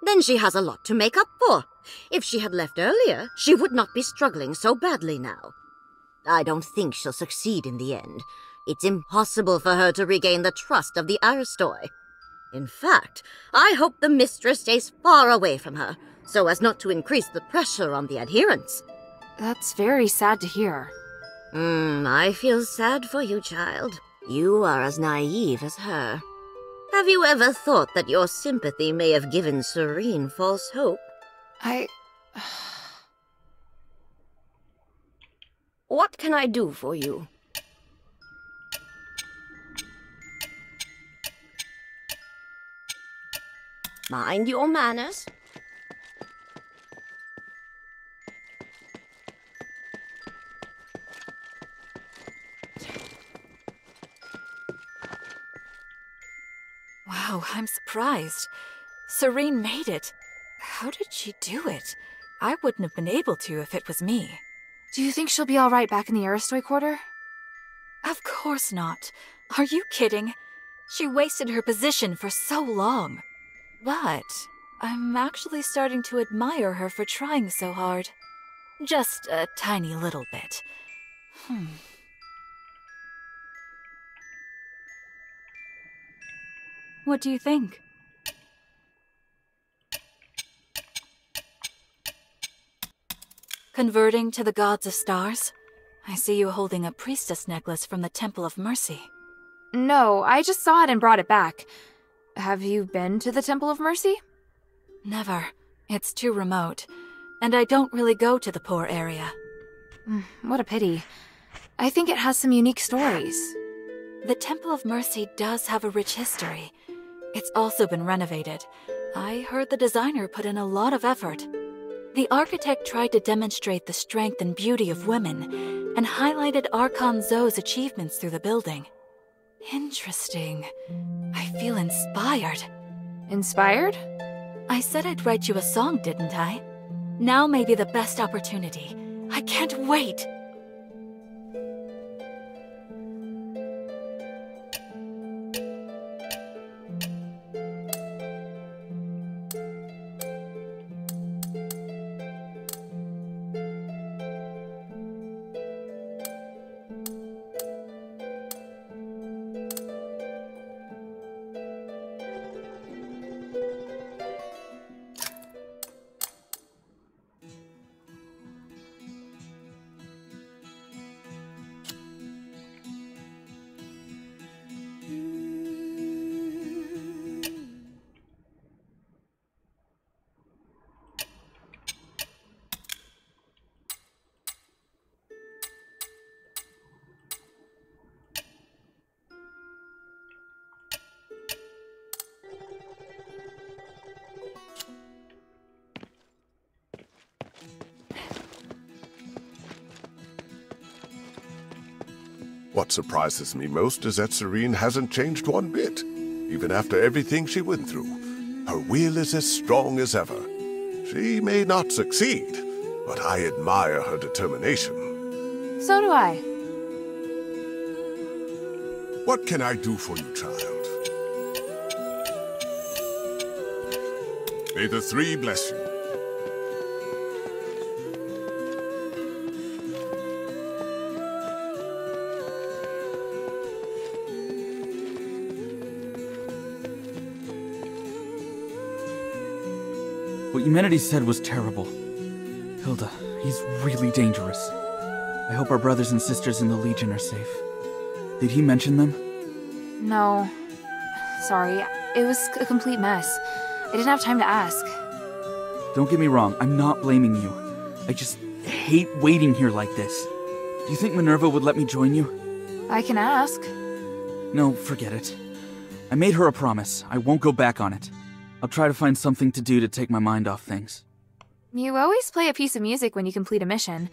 K: Then she has a lot to make up for. If she had left earlier, she would not be struggling so badly now. I don't think she'll succeed in the end. It's impossible for her to regain the trust of the Aristoi. In fact, I hope the mistress stays far away from her, so as not to increase the pressure on the adherents.
B: That's very sad to hear.
K: I feel sad for you, child. You are as naive as her. Have you ever thought that your sympathy may have given Serene false hope? What can I do for you? Mind your manners.
P: Wow, I'm surprised. Serene made it. How did she do it? I wouldn't have been able to if it was me.
B: Do you think she'll be alright back in the Aristoi quarter?
P: Of course not. Are you kidding? She wasted her position for so long. But I'm actually starting to admire her for trying so hard. Just a tiny little bit. What do you think? Converting to the gods of stars? I see you holding a priestess necklace from the Temple of Mercy.
B: No, I just saw it and brought it back. Have you been to the Temple of Mercy?
P: Never. It's too remote. And I don't really go to the poor area.
B: What a pity. I think it has some unique stories.
P: The Temple of Mercy does have a rich history. It's also been renovated. I heard the designer put in a lot of effort. The architect tried to demonstrate the strength and beauty of women, and highlighted Archon Zoe's achievements through the building. Interesting. I feel inspired.
B: Inspired?
P: I said I'd write you a song, didn't I? Now may be the best opportunity. I can't wait!
E: What surprises me most is that Serene hasn't changed one bit, even after everything she went through. Her will is as strong as ever. She may not succeed, but I admire her determination.
B: So do I.
E: What can I do for you, child? May the three bless you.
Q: What Eumenides said was terrible. Hilda, he's really dangerous. I hope our brothers and sisters in the Legion are safe. Did he mention them?
B: No. Sorry, it was a complete mess. I didn't have time to ask.
Q: Don't get me wrong, I'm not blaming you. I just hate waiting here like this. Do you think Minerva would let me join you?
B: I can ask.
Q: No, forget it. I made her a promise. I won't go back on it. I'll try to find something to do to take my mind off things.
B: You always play a piece of music when you complete a mission.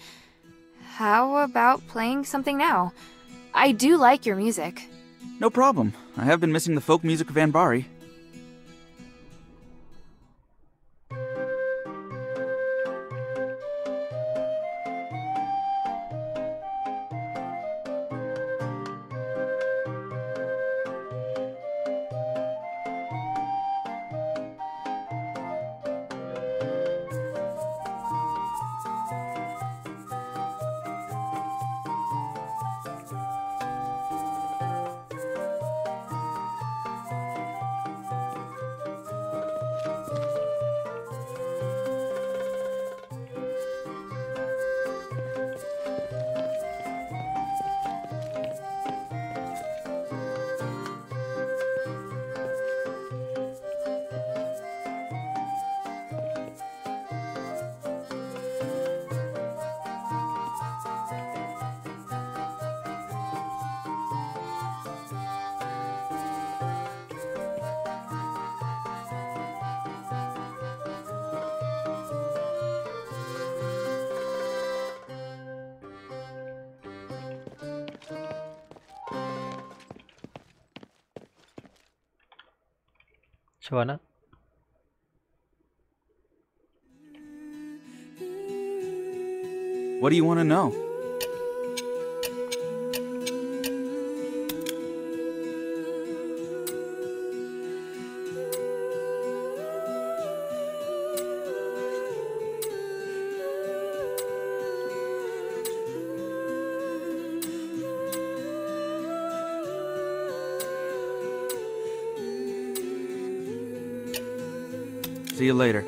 B: How about playing something now? I do like your music.
Q: No problem. I have been missing the folk music of Anbari.
A: What
Q: do you want to know? See you later.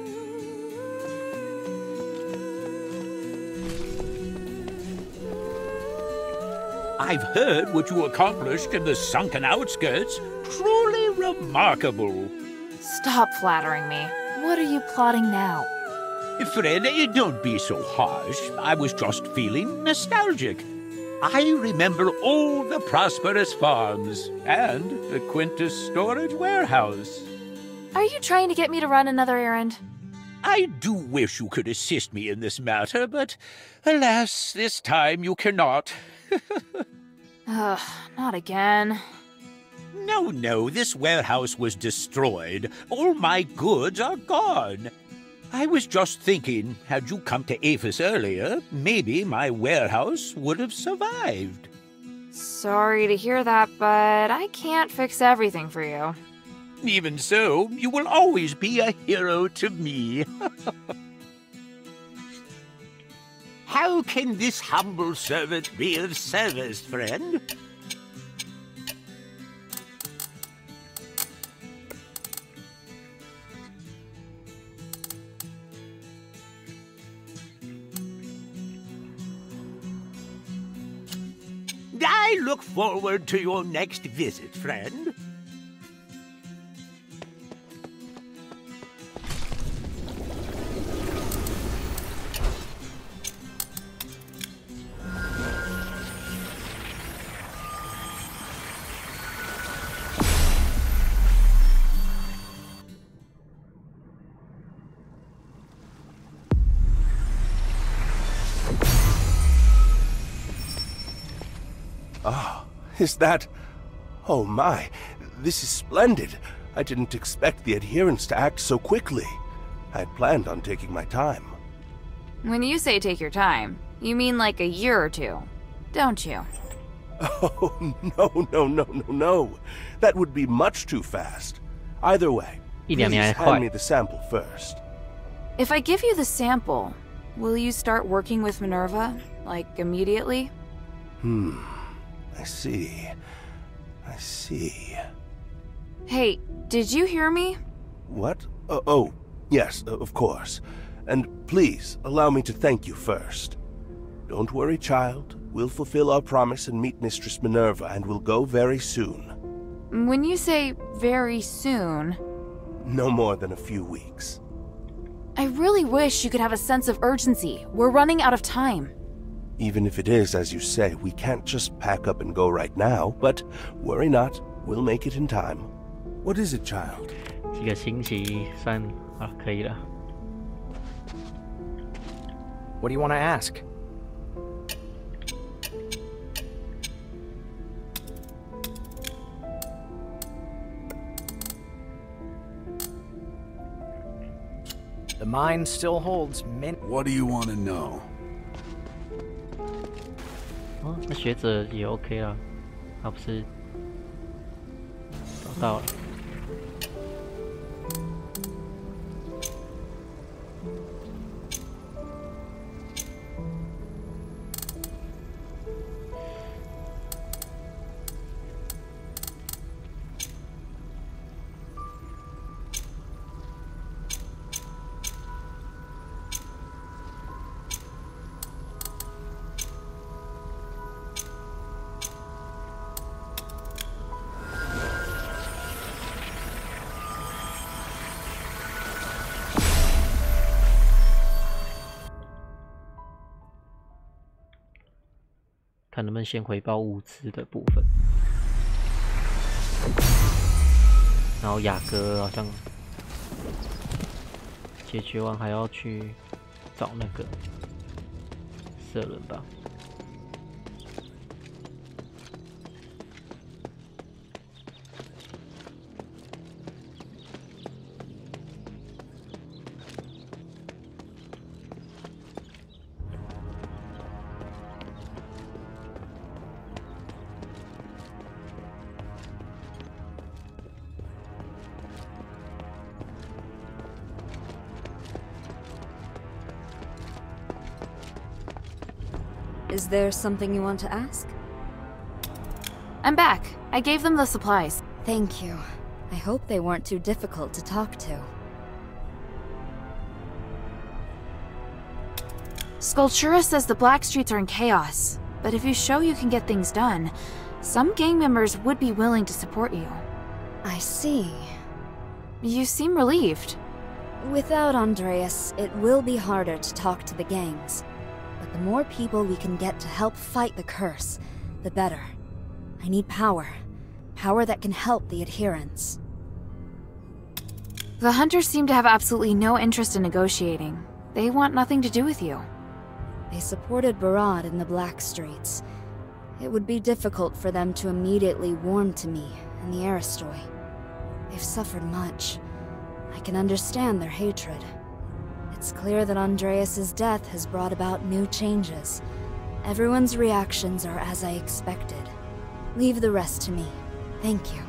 R: I've heard what you accomplished in the sunken outskirts. Truly remarkable.
B: Stop flattering me. What are you plotting now?
R: Friend, don't be so harsh. I was just feeling nostalgic. I remember all the prosperous farms and the Quintus storage warehouse.
B: Are you trying to get me to run another errand?
R: I do wish you could assist me in this matter, but alas, this time you cannot.
B: Ugh, not again.
R: No, this warehouse was destroyed. All my goods are gone. I was just thinking, had you come to Aphis earlier, maybe my warehouse would have survived.
B: Sorry to hear that, but I can't fix everything for you.
R: Even so, you will always be a hero to me. How can this humble servant be of service, friend? I look forward to your next visit, friend.
E: Ah, is that... Oh my, this is splendid. I didn't expect the adherents to act so quickly. I had planned on taking my time.
B: When you say take your time, you mean like a year or two, don't you?
E: Oh, no. That would be much too fast. Either way, please hand me the sample first.
B: If I give you the sample, will you start working with Minerva, like immediately?
E: I see.
B: Hey, did you hear me?
E: What? Oh, yes, of course. And please, allow me to thank you first. Don't worry, child. We'll fulfill our promise and meet Mistress Minerva, and we'll go very soon.
B: When you say very soon...
E: No more than a few weeks.
B: I really wish you could have a sense of urgency. We're running out of time.
E: Even if it is, as you say, we can't just pack up and go right now, but worry not, we'll make it in time. What is it, child?
A: 几个星期3啊，可以了。
S: What do you want to ask? The mine still holds many.
T: What do you want to know?
A: 哦，那学者也 OK 啦，他不是找到了。看能不能先回报物资的部分，然后雅阁好像解决完还要去找那个色轮吧。
O: Is there something you want to ask?
B: I'm back. I gave them the supplies.
O: Thank you. I hope they weren't too difficult to talk to.
B: Sculptura says the Black Streets are in chaos, but if you show you can get things done, some gang members would be willing to support you.
O: I see.
B: You seem relieved.
O: Without Andreas, it will be harder to talk to the gangs. But the more people we can get to help fight the curse, the better. I need power. Power that can help the adherents.
B: The hunters seem to have absolutely no interest in negotiating. They want nothing to do with you.
O: They supported Barad in the Black Streets. It would be difficult for them to immediately warm to me and the Aristoi. They've suffered much. I can understand their hatred. It's clear that Andreas's death has brought about new changes. Everyone's reactions are as I expected. Leave the rest to me. Thank you.